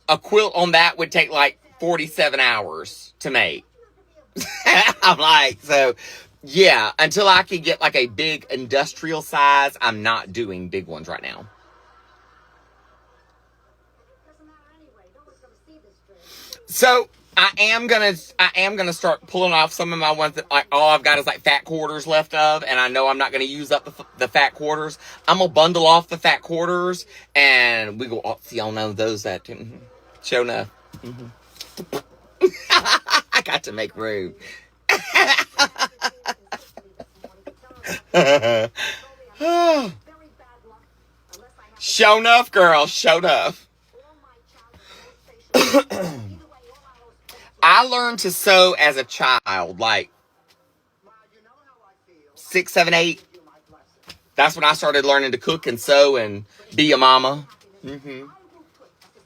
A quilt on that would take like 47 hours to make. I'm like, so yeah, until I can get like a big industrial size, I'm not doing big ones right now. So I am gonna start pulling off some of my ones that like all I've got is like fat quarters left of, and I know I'm not gonna use up the fat quarters. I'm gonna bundle off the fat quarters, and we go. Oh, see, y'all know those that show enough. I got to make room. Show enough, girl. Show enough. I learned to sew as a child, like 6, 7, 8. That's when I started learning to cook and sew and be a mama.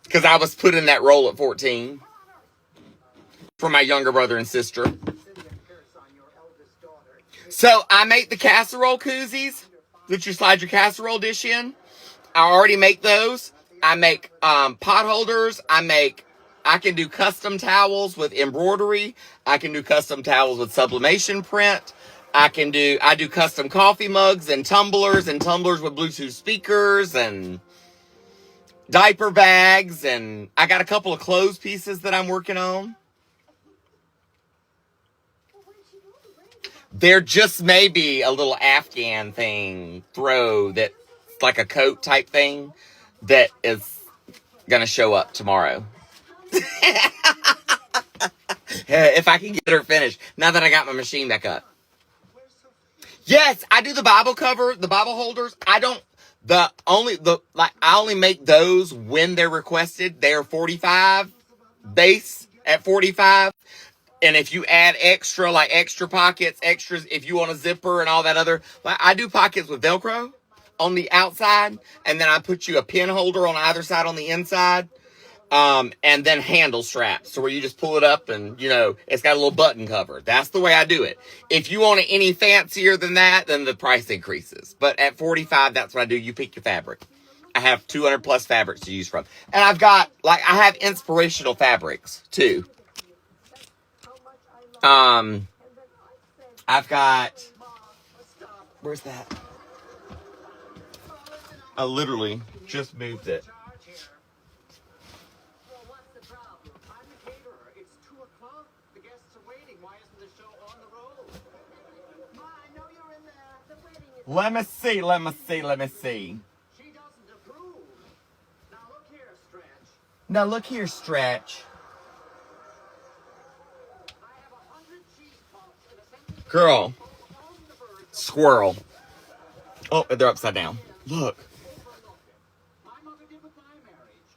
Because I was put in that role at 14 for my younger brother and sister. So I make the casserole koozies that you slide your casserole dish in. I already make those. I make pot holders. I can do custom towels with embroidery. I can do custom towels with sublimation print. I do custom coffee mugs and tumblers with Bluetooth speakers and diaper bags. And I got a couple of clothes pieces that I'm working on. There just may be a little Afghan throw that's like a coat type thing that is going to show up tomorrow. If I can get her finished, now that I got my machine back up. Yes, I do the Bible cover, the Bible holders. I only make those when they're requested. They're 45 base at 45. And if you add extra pockets, extras, if you want a zipper and all that other, like I do pockets with Velcro on the outside, and then I put you a pin holder on either side on the inside. And then handle straps, so where you just pull it up and, it's got a little button cover. That's the way I do it. If you want it any fancier than that, then the price increases. But at 45, that's what I do. You pick your fabric. I have 200 plus fabrics to use from. And I've got, I have inspirational fabrics, too. I've got, where's that? I literally just moved it. Let me see. She doesn't approve. Now look here, Stretch. Girl. Squirrel. Oh, they're upside down. Look. My mother did with my marriage.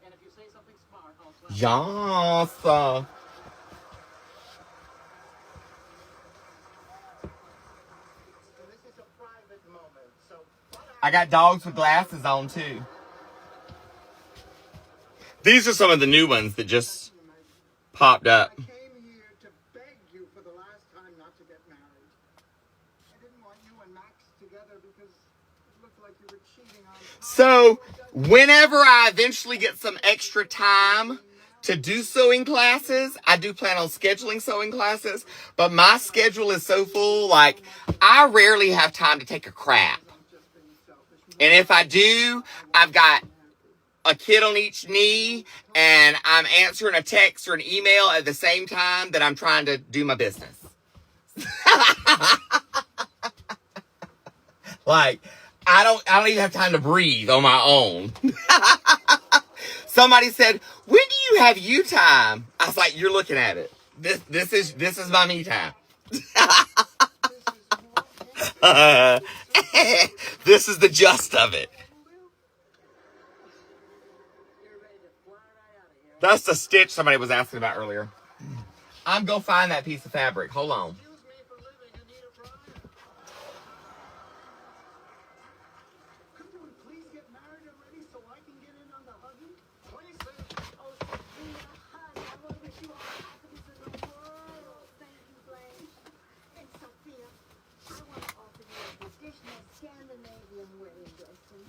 And if you say something smart, I'll slap you. Yes. I got dogs with glasses on too. These are some of the new ones that just popped up. I came here to beg you for the last time not to get married. I didn't want you and Max together because it looked like you were cheating on. So, whenever I eventually get some extra time to do sewing classes, I do plan on scheduling sewing classes, but my schedule is so full, like, I rarely have time to take a crap. And if I do, I've got a kid on each knee, and I'm answering a text or an email at the same time that I'm trying to do my business. Like, I don't even have time to breathe on my own. Somebody said, "When do you have you time?" I was like, "You're looking at it. This is my me time." This is the gist of it. That's the stitch somebody was asking about earlier. I'm gonna find that piece of fabric. Hold on. Could you please get married already so I can get in on the hugging? Please, Oh, Sophia, honey, I want to wish you all the happiness in the world. Thank you, Blanche. And Sophia, I want to offer you a traditional Scandinavian wedding dressing.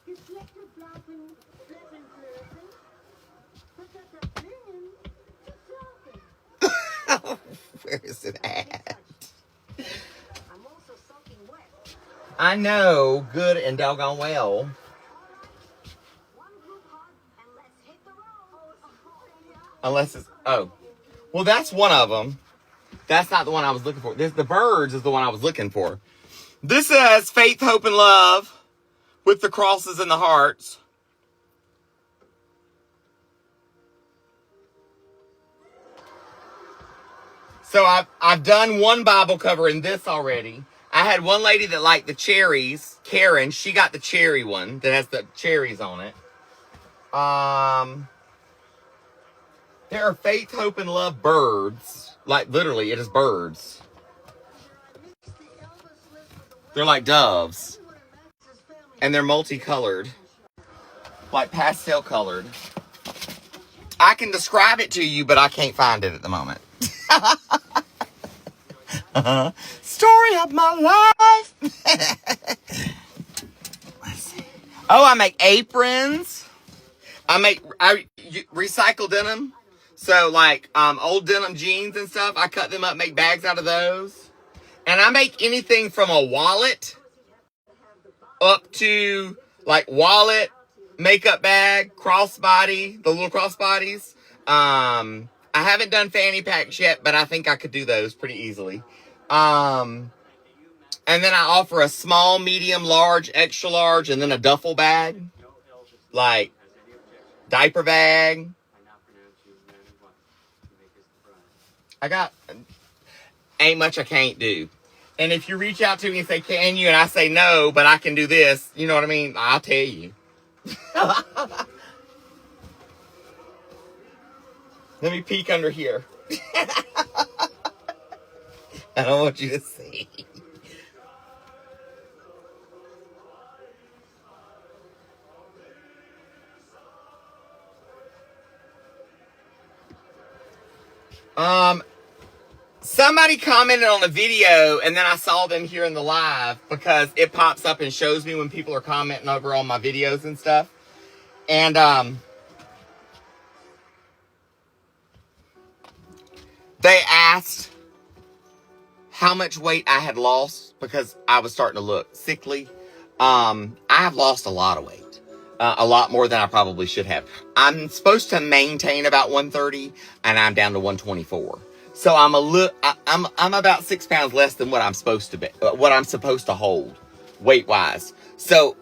Gefleckte Blappen, Flippenflöten. Verkackte Klingen, zu Schlafen. Where is it at? I'm also soaking wet. I know, good and doggone well. One group hug and let's hit the road. Unless it's, oh. Well, that's one of them. That's not the one I was looking for. The birds is the one I was looking for. This says faith, hope, and love with the crosses and the hearts. So I've done one Bible cover in this already. I had one lady that liked the cherries. Karen, she got the cherry one that has the cherries on it. There are faith, hope, and love birds. Like, literally, it is birds. They're like doves. And they're multicolored. Like pastel colored. I can describe it to you, but I can't find it at the moment. Story of my life. Let's see. Oh, I make aprons. I recycle denim. So like old denim jeans and stuff, I cut them up, make bags out of those. And I make anything from a wallet up to like wallet, makeup bag, crossbody, the little crossbodies. I haven't done fanny packs yet, but I think I could do those pretty easily. And then I offer a small, medium, large, extra large, and then a duffel bag. Like, diaper bag. Ain't much I can't do. And if you reach out to me and say, can you? And I say no, but I can do this. You know what I mean? I'll tell you. Let me peek under here. I don't want you to see. Somebody commented on the video, and then I saw them here in the live because it pops up and shows me when people are commenting over on my videos and stuff. And they asked how much weight I had lost because I was starting to look sickly. I have lost a lot of weight. A lot more than I probably should have. I'm supposed to maintain about 130, and I'm down to 124. So I'm about 6 pounds less than what I'm supposed to be, what I'm supposed to hold, weight-wise. So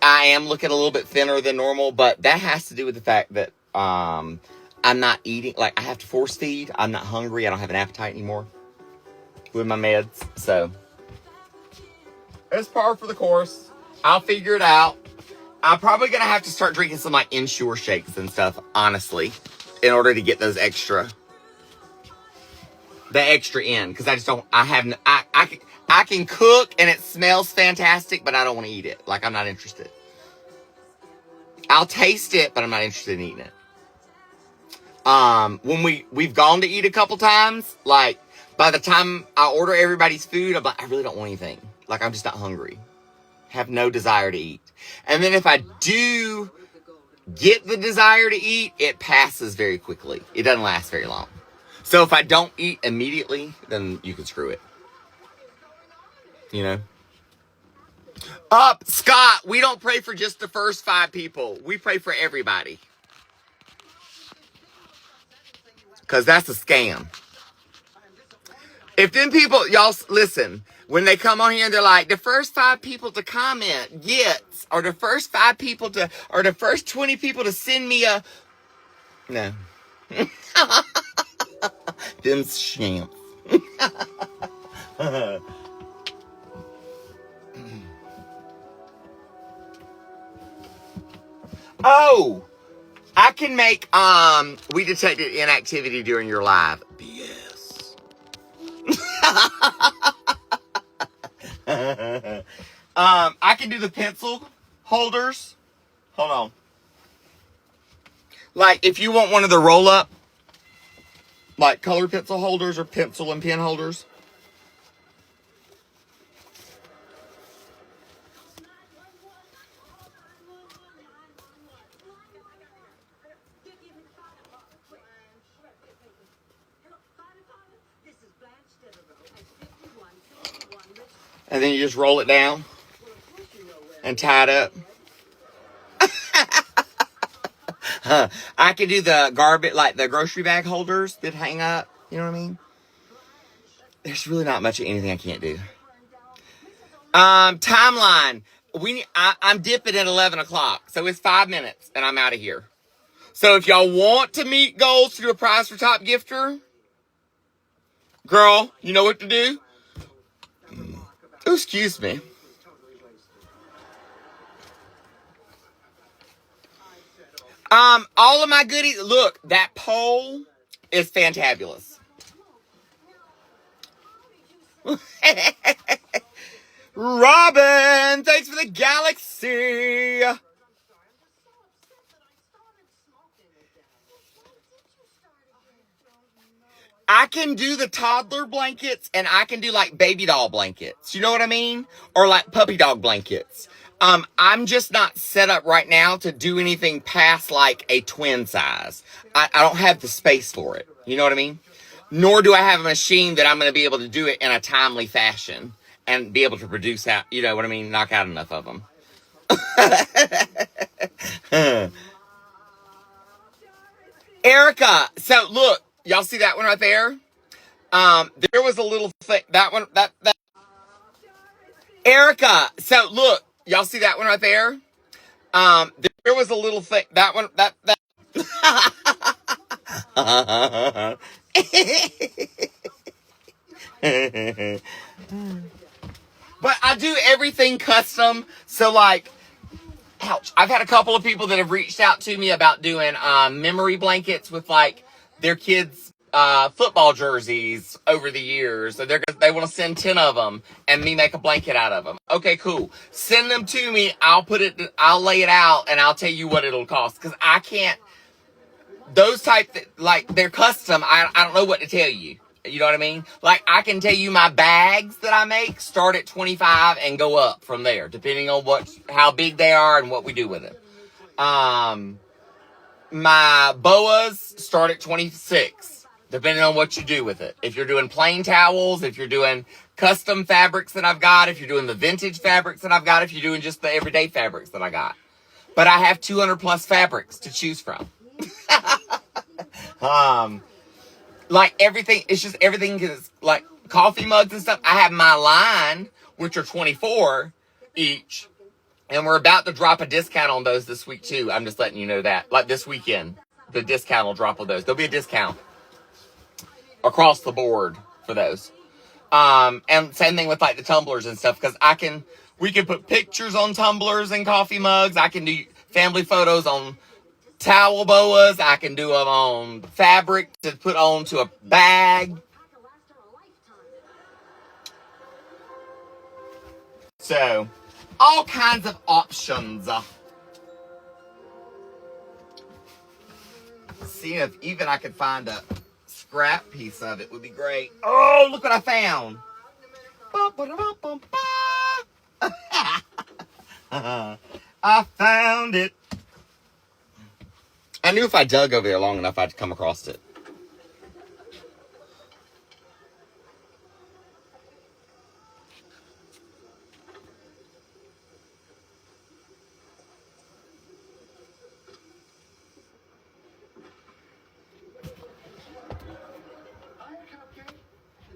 I am looking a little bit thinner than normal, but that has to do with the fact that I'm not eating. Like, I have to force feed. I'm not hungry. I don't have an appetite anymore with my meds. So it's par for the course. I'll figure it out. I'm probably going to have to start drinking some, like, Ensure shakes and stuff, honestly, in order to get those extra the extra in because I just don't. I can cook and it smells fantastic, but I don't want to eat it. Like, I'm not interested. I'll taste it, but I'm not interested in eating it. When we've gone to eat a couple times, like, by the time I order everybody's food, I'm like, I really don't want anything. Like, I'm just not hungry. Have no desire to eat. And then if I do get the desire to eat, it passes very quickly. It doesn't last very long. So if I don't eat immediately, then you can screw it. You know? Scott, we don't pray for just the first 5 people. We pray for everybody. Because that's a scam. If them people, y'all listen, when they come on here and they're like, the first 5 people to comment, yes, or the first 5 people to, or the first 20 people to send me a, no. Them champs. Oh, I can make, we detected inactivity during your live. BS. I can do the pencil holders. Hold on. Like, if you want one of the roll-up, like, color pencil holders or pencil and pen holders. And then you just roll it down and tie it up. I can do the garbage, like the grocery bag holders that hang up. You know what I mean? There's really not much of anything I can't do. Timeline. I'm dipping at 11 o'clock. So it's 5 minutes and I'm out of here. So if y'all want to meet goals to do a prize for top gifter, girl, you know what to do? Oh, excuse me. All of my goodies. Look, that poll is fantabulous. Robin, thanks for the galaxy. I can do the toddler blankets and I can do like baby doll blankets. You know what I mean? Or like puppy dog blankets. I'm just not set up right now to do anything past like a twin size. I don't have the space for it. You know what I mean? Nor do I have a machine that I'm going to be able to do it in a timely fashion and be able to produce out, you know what I mean? Knock out enough of them. Erica, so look, y'all see that one right there? There was a little thing, that one, that. Erica, so look, y'all see that one right there? There was a little thing, that one, that. But I do everything custom, so like, ouch. I've had a couple of people that have reached out to me about doing memory blankets with like their kids' football jerseys over the years. So they want to send 10 of them and me make a blanket out of them. Okay, cool. Send them to me. I'll lay it out and I'll tell you what it'll cost. Because I can't, those type, like they're custom. I don't know what to tell you. You know what I mean? Like, I can tell you my bags that I make start at 25 and go up from there, depending on how big they are and what we do with it. My boas start at 26, depending on what you do with it. If you're doing plain towels, if you're doing custom fabrics that I've got, if you're doing the vintage fabrics that I've got, if you're doing just the everyday fabrics that I got. But I have 200 plus fabrics to choose from. Like everything, it's just everything is like coffee mugs and stuff. I have my line, which are 24 each. And we're about to drop a discount on those this week too. I'm just letting you know that. Like this weekend, the discount will drop on those. There'll be a discount across the board for those. And same thing with like the tumblers and stuff. Cause we can put pictures on tumblers and coffee mugs. I can do family photos on towel boas. I can do them on fabric to put onto a bag. So, all kinds of options. Seeing if even I could find a scrap piece of it would be great. Oh, look what I found. I found it. I knew if I dug over there long enough, I'd come across it.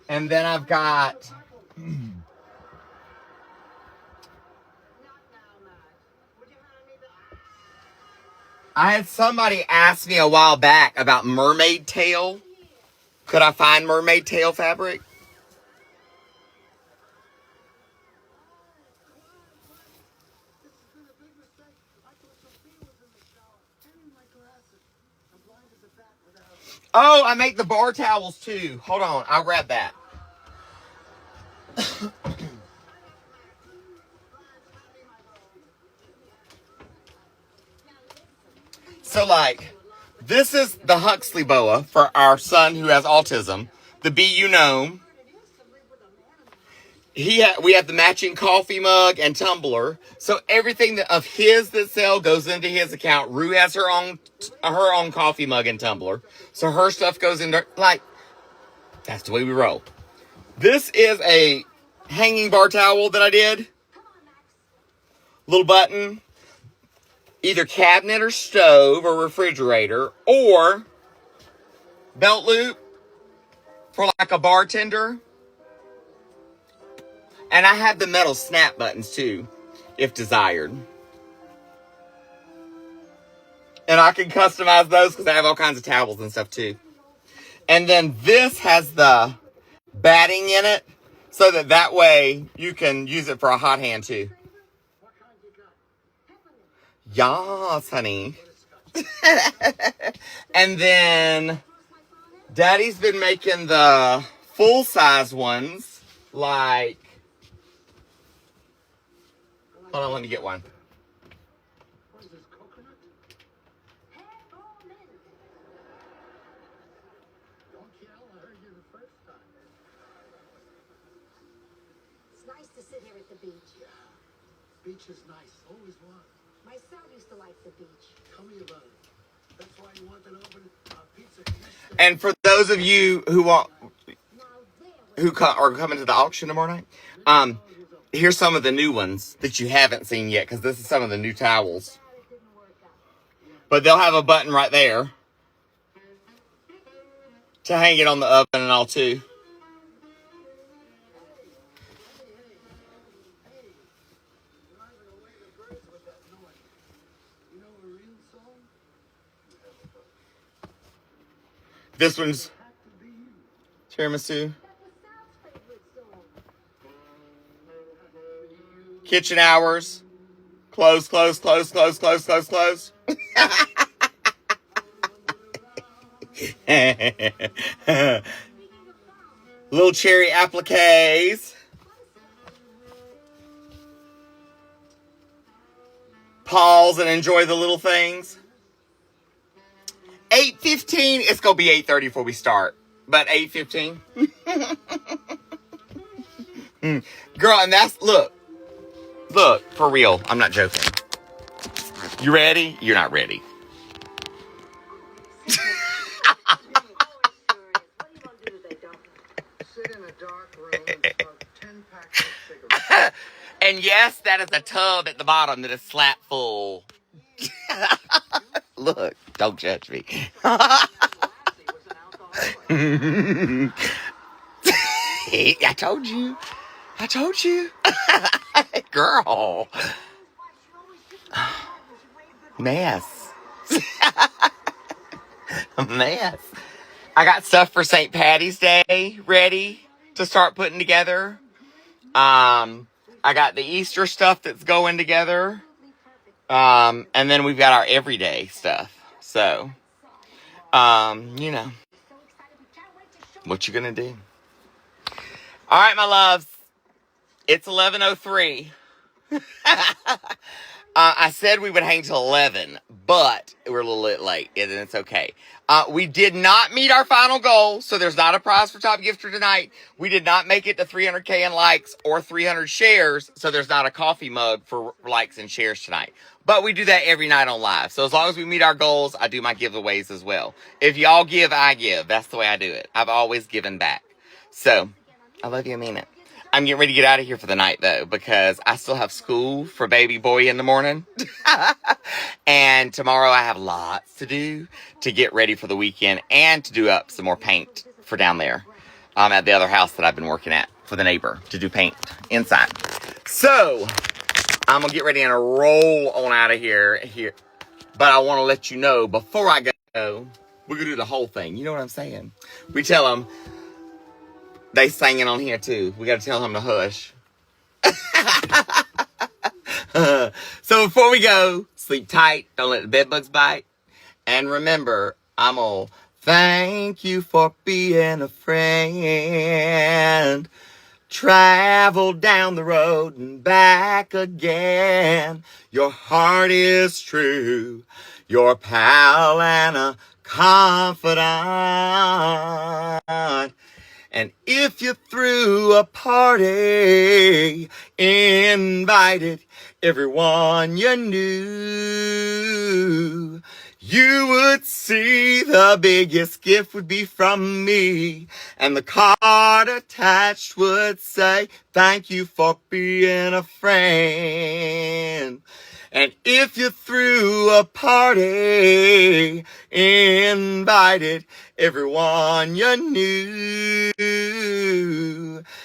And then I've got... I had somebody ask me a while back about mermaid tail. Could I find mermaid tail fabric? Oh, I make the bar towels too. Hold on, I'll grab that. So, like, this is the Huxley boa for our son who has autism. The BU gnome. We have the matching coffee mug and tumbler. So everything of his that sell goes into his account. Rue has her own coffee mug and tumbler. So her stuff goes into, like, that's the way we roll. This is a hanging bar towel that I did. Little button. Either cabinet or stove or refrigerator, or belt loop for like a bartender. And I have the metal snap buttons too, if desired. And I can customize those because I have all kinds of towels and stuff too. And then this has the batting in it, so that way you can use it for a hot hand too. Yas, honey. And then Daddy's been making the full-size ones, like... Hold on, let me get one. What is this, coconut? Don't yell, I heard you the first time. It's nice to sit here at the beach. Yeah, beach is nice, always was. My son used to like the beach. Tell me about it. That's why you wanted to open pizza. And for those of you who want, Now there are coming to the auction tomorrow night, here's some of the new ones that you haven't seen yet, because this is some of the new towels. it didn't work out. But they'll have a button right there to hang it on the oven and all too. This one's tiramisu. Kitchen hours. Close, close, close, close, close, close, close. Little cherry appliques. Pause and enjoy the little things. 8:15. It's gonna be 8:30 before we start, but 8:15. Girl, and that's look, for real. I'm not joking. You ready? You're not ready. Sit in a dark room and smoke 10 packs of cigarettes. And yes, that is a tub at the bottom that is slap full. Look, don't judge me. I told you. I told you. Girl. Mess. Mess. I got stuff for St. Patty's Day ready to start putting together. I got the Easter stuff that's going together. And then we've got our everyday stuff. So, you know, what you gonna do? All right, my loves. It's 11:03. I said we would hang till 11, but we're a little bit late, and it's okay. We did not meet our final goal, so there's not a prize for top gifter tonight. We did not make it to 300K in likes or 300 shares, so there's not a coffee mug for likes and shares tonight. But we do that every night on live. So as long as we meet our goals, I do my giveaways as well. If y'all give, I give. That's the way I do it. I've always given back. So, I love you, I mean it. I'm getting ready to get out of here for the night, though, because I still have school for baby boy in the morning. And tomorrow I have lots to do to get ready for the weekend and to do up some more paint for down there at the other house that I've been working at for the neighbor to do paint inside. So, I'm going to get ready and roll on out of here. But I want to let you know, before I go, we're going to do the whole thing. You know what I'm saying? We tell them, they singing on here too. We got to tell them to hush. So before we go, sleep tight. Don't let the bed bugs bite. And remember, I'm going to thank you for being a friend. Travel down the road and back again. Your heart is true. Your pal and a confidant. And if you threw a party, invited everyone you knew, you would see the biggest gift would be from me. And the card attached would say, thank you for being a friend. And if you threw a party, invited everyone you knew,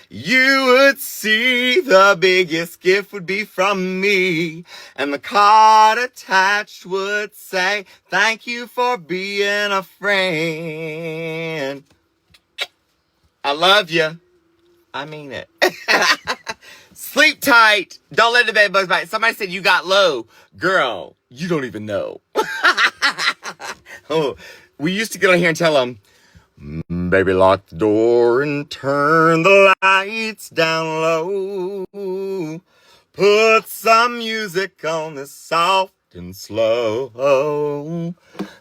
you would see the biggest gift would be from me. And the card attached would say, thank you for being a friend. I love you. I mean it. Sleep tight. Don't let the bed bugs bite. Somebody said you got low. Girl, you don't even know. Oh, we used to get on here and tell them, baby, lock the door and turn the lights down low. Put some music on that's soft and slow.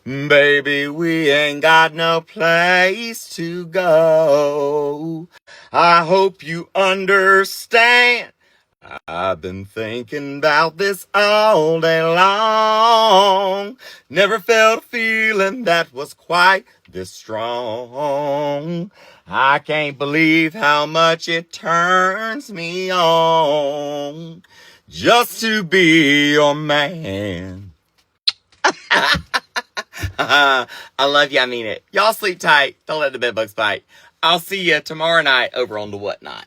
Baby, we ain't got no place to go. I hope you understand. I've been thinking about this all day long. Never felt a feeling that was quite this strong. I can't believe how much it turns me on just to be your man. I love you, I mean it. Y'all sleep tight. Don't let the bed bugs bite. I'll see you tomorrow night over on the Whatnot.